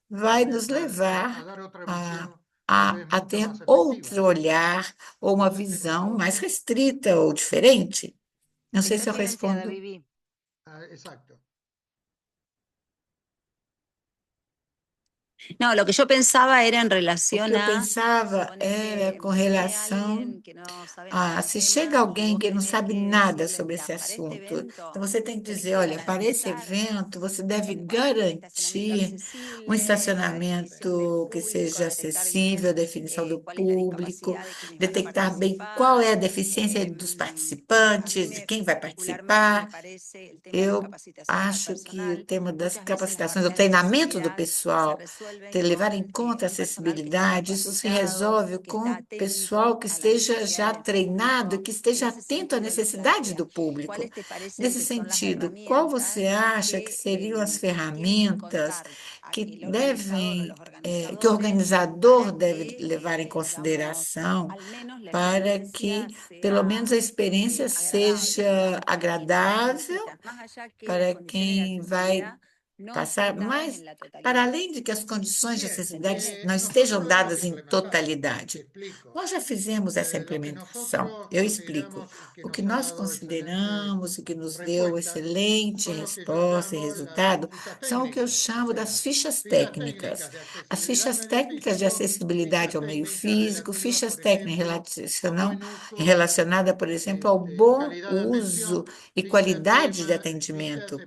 vai nos levar a ter outro olhar ou uma visão mais restrita ou diferente. Não sei se eu Excelência, respondo. David. Exacto. No, lo que yo pensaba era en O que relación eu a, pensava era suponete, com viene relação alguien que no sabe nada del se tema chega y alguém vos que não tenés sabe que nada decirle, sobre mira, esse para este assunto, evento então você tem que tenés dizer, que olha, para esse garantizar evento você deve un estacionamiento garantir um accesible, la definición de estacionamento que público, seja detectar acessível, a bien definição do cuál es la público, discapacidad de quienes van a detectar bem qual participar. é a deficiência dos A mí participantes, de quem vai particularmente me participar. parece el tema de la Eu capacitación al acho que o personal. tema das Muchas veces las capacitações, o barreras de treinamento do accesibilidad se pessoal, resuelven levar con em conta a un personal que está acessibilidade, isso se capacitado, resolve que com está o pessoal atento que a las esteja já necesidades del treinado e público. que En esteja ese atento à sentido, les necessidade plantearía, do público. ¿cuáles te parecen Nesse que son las sentido, qual você herramientas acha que que seriam as tienen que ferramentas contar que el organizador o devem, los que o organizadores organizador para deve que, levar em digamos, consideração al menos la para experiencia que, pelo menos, a sea experiência agradable, seja digamos, para quienes la agradável solicitan, más allá que las para condiciones de quem vai accesibilidad no passar, estén dadas mas en la para totalidad. além de que as condições de Bien, ¿Se acessibilidade entiende? não estejam nosotros lo hemos dadas em implementado. Te totalidade. explico. Nós já fizemos essa Lo que implementação. nosotros Eu explico. consideramos y que O que nos ha nós dado excelentes consideramos e que nos deu respuestas excelente son lo que yo resposta e llamo las resultado fichas são o que eu técnicas, o chamo das sea, fichas fichas técnicas. técnicas de As accesibilidad al fichas medio técnicas de físico, acessibilidade fichas ao meio técnicas físico, relativas, fichas por técnicas ejemplo, a buen uso relacionadas, por exemplo, ao y bom calidad de uso atención, e ficha en qualidade de tema, fichas atendimento,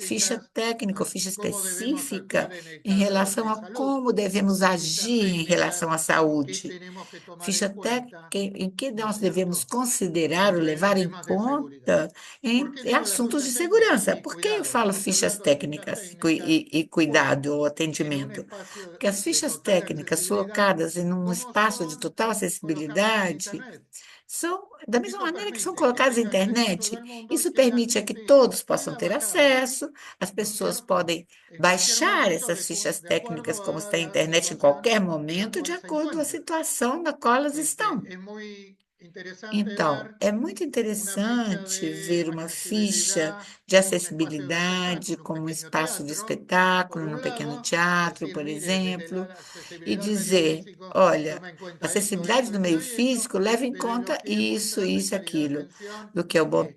ficha específicas técnica ou a ficha cómo debemos específica actuar en el em caso relação de a salud, como devemos fichas agir em relação técnicas à que saúde, tenemos que tomar ficha en técnica cuenta, em que ¿no es nós devemos cierto? considerar ou En levar em temas de seguridad. conta ¿Por em qué digo las assuntos de fichas técnicas? segurança. Y Por que eu cuidado, falo estamos fichas hablando de fichas técnicas técnicas e cuidado ou en un atendimento? espacio Porque as de fichas total técnicas accesibilidad, colocadas em um como espaço de son total colocadas en acessibilidade Internet. são, da mesma Eso maneira que são permite que colocadas na tenga acceso todo internet, el mundo y isso que la permite a que gente todos possam pueda ter bajarlas, acesso, as ¿no es pessoas cierto? podem En cualquier baixar momento essas fichas de técnicas, acuerdo como a está na la internet, em situación qualquer en la momento, de cual se acordo com a encuentra. situação na qual elas estão. Es muy interesante Então, ver é muito una ficha interessante de ver uma ficha accesibilidad de como un espacio de acessibilidade espectáculo, un como um pequeño espaço de teatro, por espetáculo, num un pequeno lado, teatro, decir, por mire, desde exemplo, la e accesibilidad al medio dizer: físico, olha, toma en cuenta acessibilidade no esto meio y esto, físico leva em pero en lo conta que es isso, calidad de aquilo, atención, do que é o bom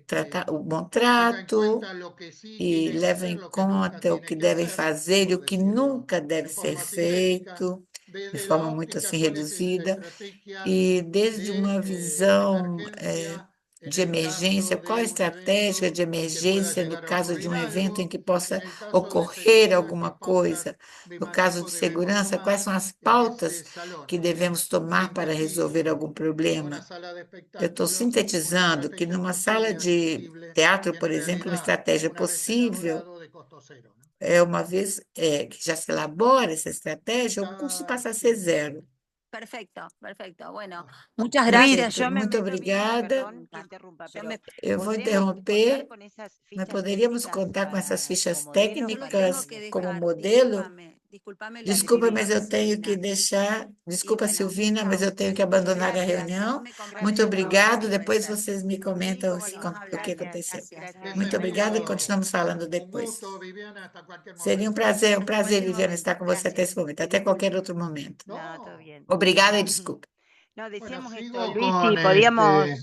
tenga en trato, cuenta lo que sí e tiene que leva hacer, em lo que nunca conta o tiene que que devem hacer, fazer e por o que decirlo nunca deve en ser forma sintética, feito, de desde la forma muito óptica assim cuál es la reduzida. estrategia E desde de uma visão emergencia en de el emergência, caso qual a de un estratégia evento de que pueda emergência no llegar a caso de ocurrir um evento em algo, que en possa el caso de ocorrer seguridad, alguma qué pautas coisa. de No caso manejo de debemos segurança, quais tomar são as en pautas ese salón. que devemos tomar para resolver Sintetizo, algum en una problema? sala de Eu estou espectáculos, una sintetizando que estrategia numa sala posible y de accesible teatro, y en por exemplo, uma realidad, estratégia una vez possível elaborado, de costo cero, ¿no? é uma vez que já se elabora essa estratégia, o custo Está passa a ser bien. zero. Perfecto, perfecto. Bueno, Bueno, muchas Luis, gracias. yo me Muito meto, Vicky, obrigada. perdón que interrumpa, Yo pero me, Eu vou ¿podremos contar interromper. con esas Mas fichas poderíamos técnicas contar com essas como fichas modelo yo me para tengo técnicas que como dejar, modelo? discúlpame la Desculpa, mas eu interrupción, tenho que Silvina. deixar. Y Desculpa, bueno, Silvina, mas chao. eu tenho que abandonar a Gracias, Después reunião. me Muito comparten gracias, cómo va a obrigado. ser Depois Reset. vocês me Sí, comentam seguimos o que hablando. aconteceu. Gracias. Muito seguimos. obrigada e continuamos falando Un depois. gusto, Viviana, hasta cualquier Seria momento. um prazer, Cualquier Viviana, momento. estar com você até Gracias. esse momento, até qualquer outro momento. No, todo No, bien. Obrigada e desculpa. No, bueno, decíamos esto, sigo Luis, con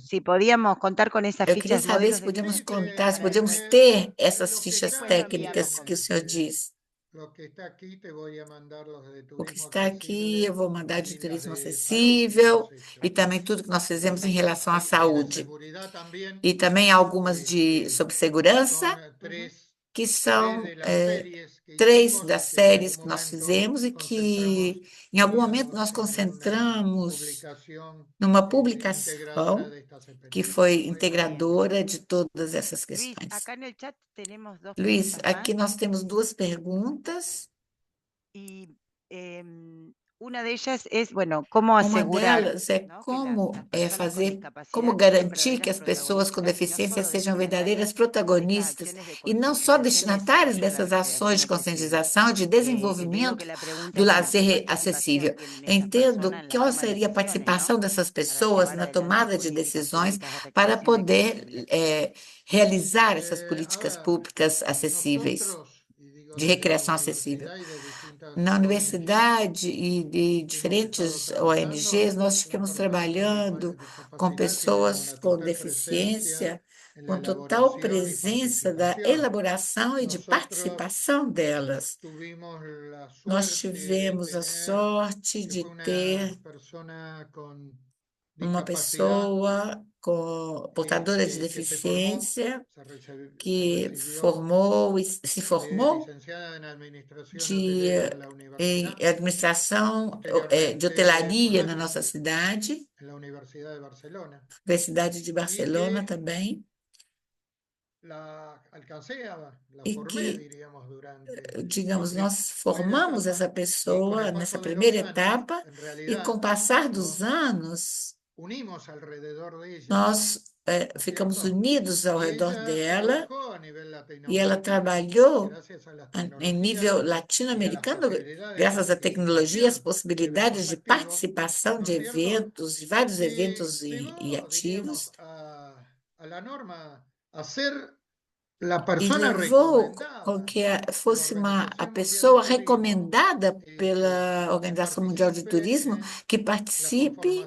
si podíamos contar con esas Eu queria fichas saber modelos se de podíamos sí, contar, se que podíamos ter essas lo que fichas está técnicas aquí, que o senhor diz. lo que está aquí te voy a mandar los de O que turismo está aqui, eu accesible vou mandar y de las turismo de salud que hemos acessível hecho. e também tudo que nós fizemos em relação à Hay de saúde. seguridad también, E também algumas sobre segurança, son que tres são de las series que 3 hicimos das y que en algún séries que nós momento fizemos e que, em algum momento, nós en una concentramos publicación numa integradora publicação de estas que experiencias. foi Bien. integradora de todas essas Luis, questões. acá en el chat tenemos dos Luiz, preguntas aqui más nós temos 2 perguntas. y una de ellas es, bueno, cómo Uma asegurar, delas é ¿no?, que como las personas con como discapacidad sean garantir que verdaderas as pessoas com protagonistas y no deficiência solo sejam verdadeiras destinatarias de estas protagonistas acciones de e não só concientización y destinatárias desarrollo de la dessas ações recreación de accesible. conscientização, de Entiendo que desenvolvimento la pregunta do es, bueno, ¿qué lazer participación acessível. tienen estas Entendo personas en la qual toma de seria a decisiones, ¿no?, participação dessas para pessoas llevar na adelante tomada de políticas decisões públicas de para recreación poder accesible. realizar essas A políticas ver, públicas acessíveis, nosotros, y digo de desde la recreação acessível. universidad y de distintas Na ONGs, universidade e de hemos estado diferentes trabajando ONGs, nós con ficamos personas con trabalhando com discapacidad, tienen pessoas una com total presencia deficiência com total presença da elaboração e de participação delas. Nós tivemos a sorte de ter uma pessoa portadora de deficiência que se formou em administração de hotelaria na nossa cidade, Universidade de Barcelona também, e que, digamos, nós formamos essa pessoa nessa primeira etapa e, com o passar dos anos, nós ficamos unidos ao redor dela e ela trabalhou em nível latino-americano, graças à tecnologia, as possibilidades de participação de eventos, de vários eventos e ativos, e levou com que fosse a pessoa recomendada pela Organização Mundial de Turismo que participe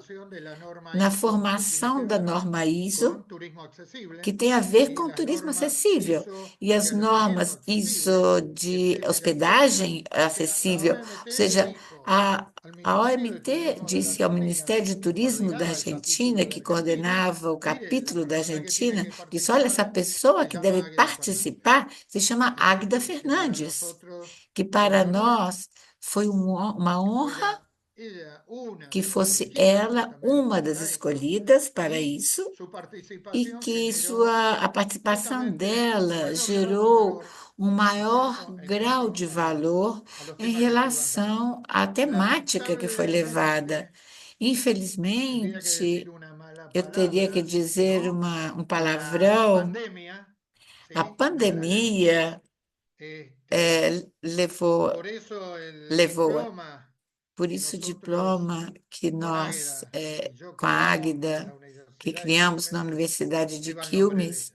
na formação da norma ISO, que tem a ver com turismo acessível. E as normas ISO de hospedagem acessível, ou seja, a OMT disse ao Ministério de Turismo da Argentina, que coordenava o capítulo da Argentina, disse, olha, essa pessoa que deve participar se chama Águida Fernandes, que para nós foi uma honra que fosse ela uma das escolhidas para isso e que a participação dela gerou um maior grau de valor em relação à temática que foi levada. Infelizmente, eu teria que dizer um palavrão, a pandemia levou. Por isso, o diploma que nós, com a Águida, que criamos na Universidade de Quilmes,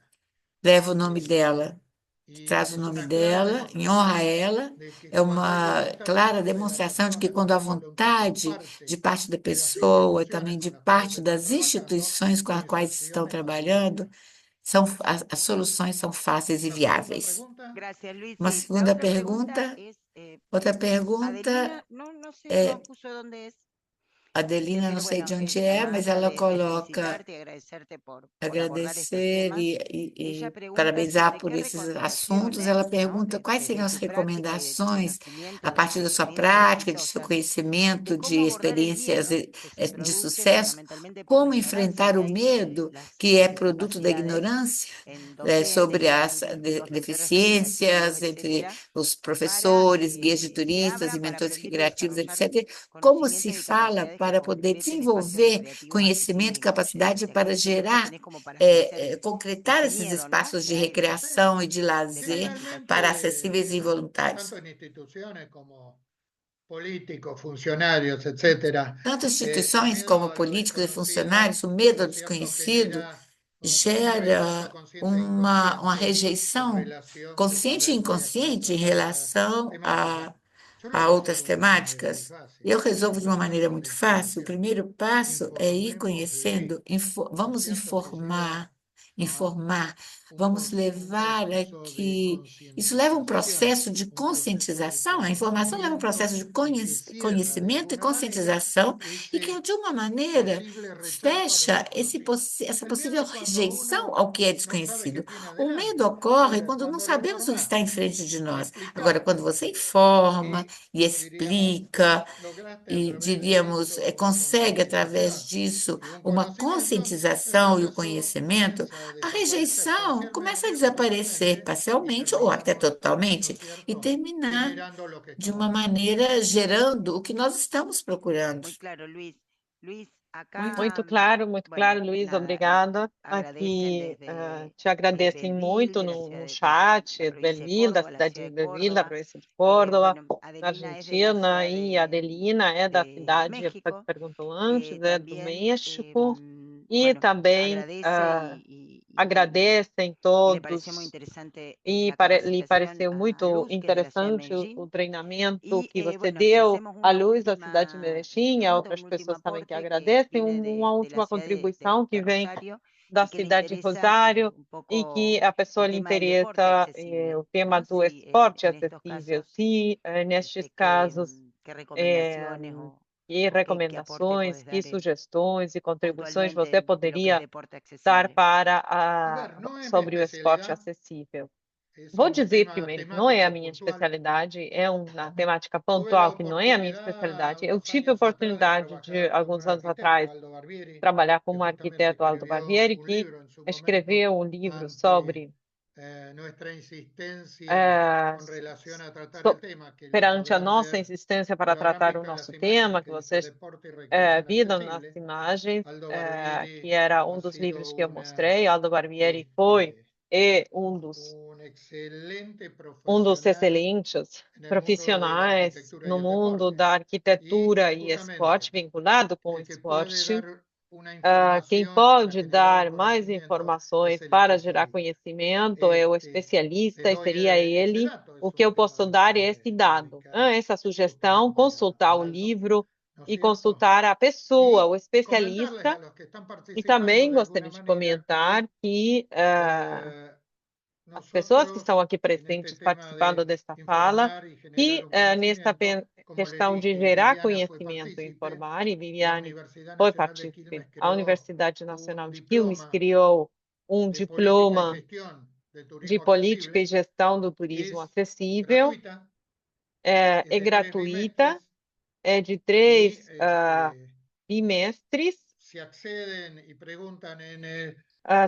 leva o nome dela, traz o nome dela, em honra a ela. É uma clara demonstração de que, quando a vontade de parte da pessoa e também de parte das instituições com as quais estão trabalhando, as soluções são fáceis e viáveis. Uma segunda pergunta. Outra pergunta Adelina, não sei de onde mas ela coloca agradecer e parabenizar por esses assuntos. Ela pergunta quais seriam as recomendações, a partir da sua prática, de seu conhecimento, de experiências de sucesso, como enfrentar o medo, que é produto da ignorância, sobre as deficiências entre os professores, guias de turistas e mentores recreativos, etc. Como se fala para poder desenvolver conhecimento e capacidade para gerar, concretar esses espaços de recreação e de lazer para acessíveis e voluntários. Tanto instituições como políticos e funcionários, o medo ao desconhecido gera uma rejeição consciente e inconsciente em relação a outras temáticas. Eu resolvo de uma maneira muito fácil. O primeiro passo é ir conhecendo, vamos informar, vamos levar aqui. Isso leva um processo de conscientização, a informação leva um processo de conhecimento e conscientização, e que, de uma maneira, fecha essa possível rejeição ao que é desconhecido. O medo ocorre quando não sabemos o que está em frente de nós. Agora, quando você informa e explica, e, diríamos, consegue, através disso, uma conscientização e o conhecimento, a rejeição começa a desaparecer parcialmente ou até totalmente e terminar de uma maneira gerando o que nós estamos procurando. Muito claro, Luiz, obrigada. Aqui te agradecem muito no chat do Belville, da cidade de Belville, da província de Córdoba, na Argentina, e a Adelina é da cidade, a pessoa que perguntou antes, é do México, e também agradecem todos, e lhe pareceu muito interessante o treinamento que você deu à luz da cidade de Medellín, e a outras pessoas também que agradecem. Uma última contribuição que vem da cidade de Rosário e que a pessoa lhe interessa o tema do esporte acessível. Se nestes casos que recomendações, que sugestões e contribuições você poderia dar para sobre o esporte acessível? Vou dizer primeiro, não é a minha especialidade, é uma temática pontual que não é a minha especialidade. Eu tive a oportunidade de, alguns anos atrás, trabalhar com um arquiteto, Aldo Barbieri, que escreveu um livro sobre perante a nossa insistência para tratar o nosso tema, que vocês viram nas imagens, que era um dos livros que eu mostrei. Aldo Barbieri foi um dos excelentes profissionais no mundo da arquitetura e esporte, vinculado com o esporte. Quem pode dar mais informações para gerar conhecimento é o especialista e seria ele. O que eu posso dar é esse dado, essa sugestão, consultar o livro e consultar a pessoa, o especialista. E também gostaria de comentar que as pessoas que estão aqui presentes participando desta fala, que nesta questão de gerar conhecimento e informar, e Viviane foi partícipe, a Universidade Nacional de Quilmes criou um diploma de política e gestão do turismo acessível, é gratuita, é de 3 bimestres.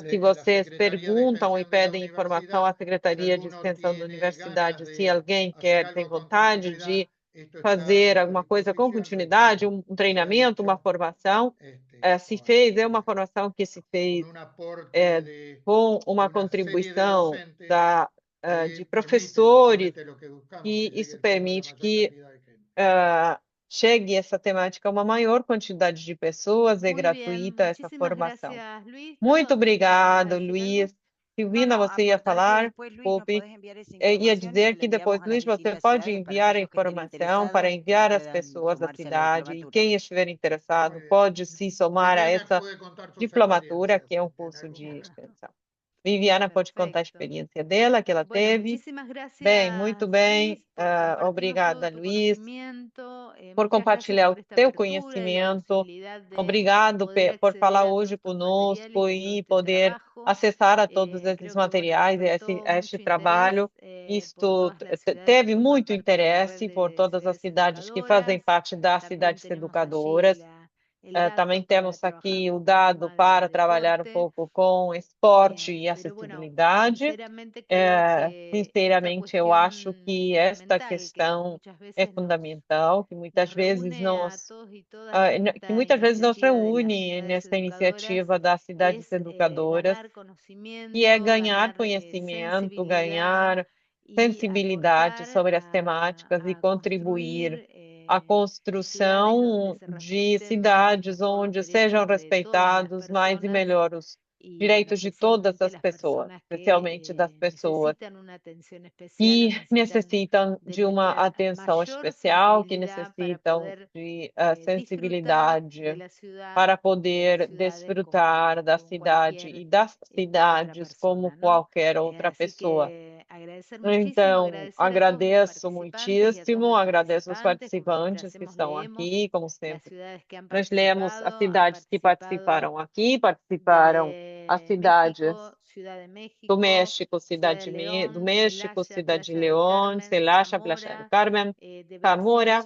Se vocês perguntam e pedem informação à Secretaria de Extensão da Universidade, se alguém tem vontade de fazer alguma coisa com continuidade, um treinamento, uma formação, é uma formação que se fez com uma contribuição de professores, e isso permite que chegue essa temática a uma maior quantidade de pessoas, é gratuita essa formação. Muito obrigado, Luiz. Silvina, você ia falar? Desculpe. Ia dizer que depois, Luiz, você pode enviar a informação para enviar às pessoas da cidade, e quem estiver interessado pode se somar a essa diplomatura, que é um curso de extensão. Viviana pode contar a experiência dela, que ela teve. Bem, muito bem. Obrigada, Luiz, por compartilhar o teu conhecimento. Obrigado por falar hoje conosco e poder acessar a todos esses materiais, a este trabalho. Isto teve muito interesse por todas as cidades que fazem parte das cidades educadoras. Também temos aqui o dado para trabalhar um pouco com esporte e acessibilidade. Sinceramente, eu acho que esta questão é fundamental, que muitas vezes nos reúne nessa iniciativa das cidades educadoras, que é ganhar conhecimento, ganhar sensibilidade sobre as temáticas e contribuir à construção de cidades onde sejam respeitados mais e melhor os direitos de todas as pessoas, especialmente das pessoas que necessitam de uma atenção especial, que necessitam de sensibilidade para poder desfrutar da cidade e das cidades como qualquer outra pessoa. Então, agradeço muitíssimo, agradeço os participantes que estão aqui, como sempre. Nós lemos as cidades que participaram aqui, participaram as cidades do México, Cidade de León, Celacha, Playa del Carmen, Zamora,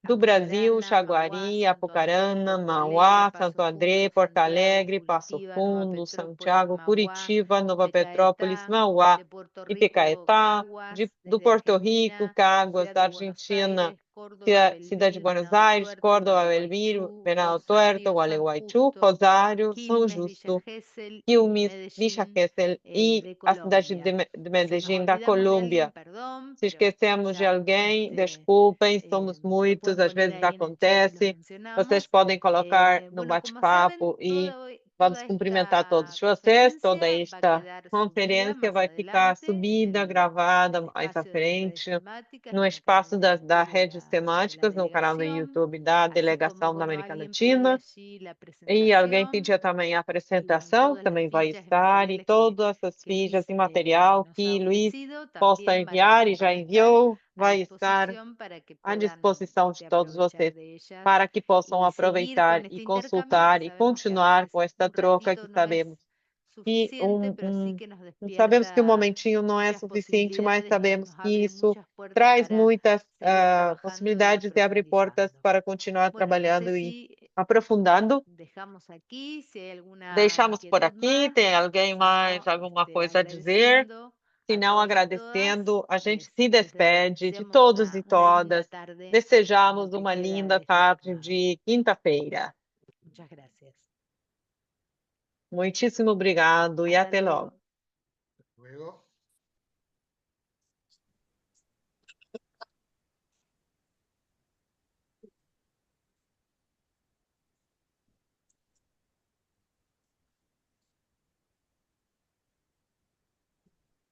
do Brasil, Jaguari, Apucarana, Mauá, Santo André, Porto Alegre, Passo Fundo, Santiago, Curitiba, Nova Petrópolis, Mauá, Itecaetá, do Porto Rico, Caguas, da Argentina, Cidade de Buenos Aires, Córdoba, Belmiro, Venado Tuerto, Gualeguaychú, Rosário, São Justo, Quilmes, Villa Gesell e a cidade de Medellín, da Colômbia. Se esquecemos de alguém, desculpem, somos muitos, às vezes acontece. Vocês podem colocar no bate-papo e Vamos cumprimentar todos vocês. Toda esta conferência vai ficar subida, gravada mais à frente, no espaço da Redes Temáticas, no canal do YouTube da Delegação da América Latina. E alguém pedia também a apresentação, que também vai estar, e todas as fichas e material que Luiz possa enviar e já enviou, vai estar à disposição de todos vocês, para que possam aproveitar e consultar e continuar com esta troca que sabemos que sabemos que um momentinho não é suficiente, mas sabemos que isso traz muitas possibilidades e abre portas para continuar trabalhando e aprofundando. Deixamos por aqui. Tem alguém mais alguma coisa a dizer? Se não, agradecendo, a gente se despede de todos e todas. Desejamos uma linda tarde de quinta-feira. Muitíssimo obrigado e até logo. Luego.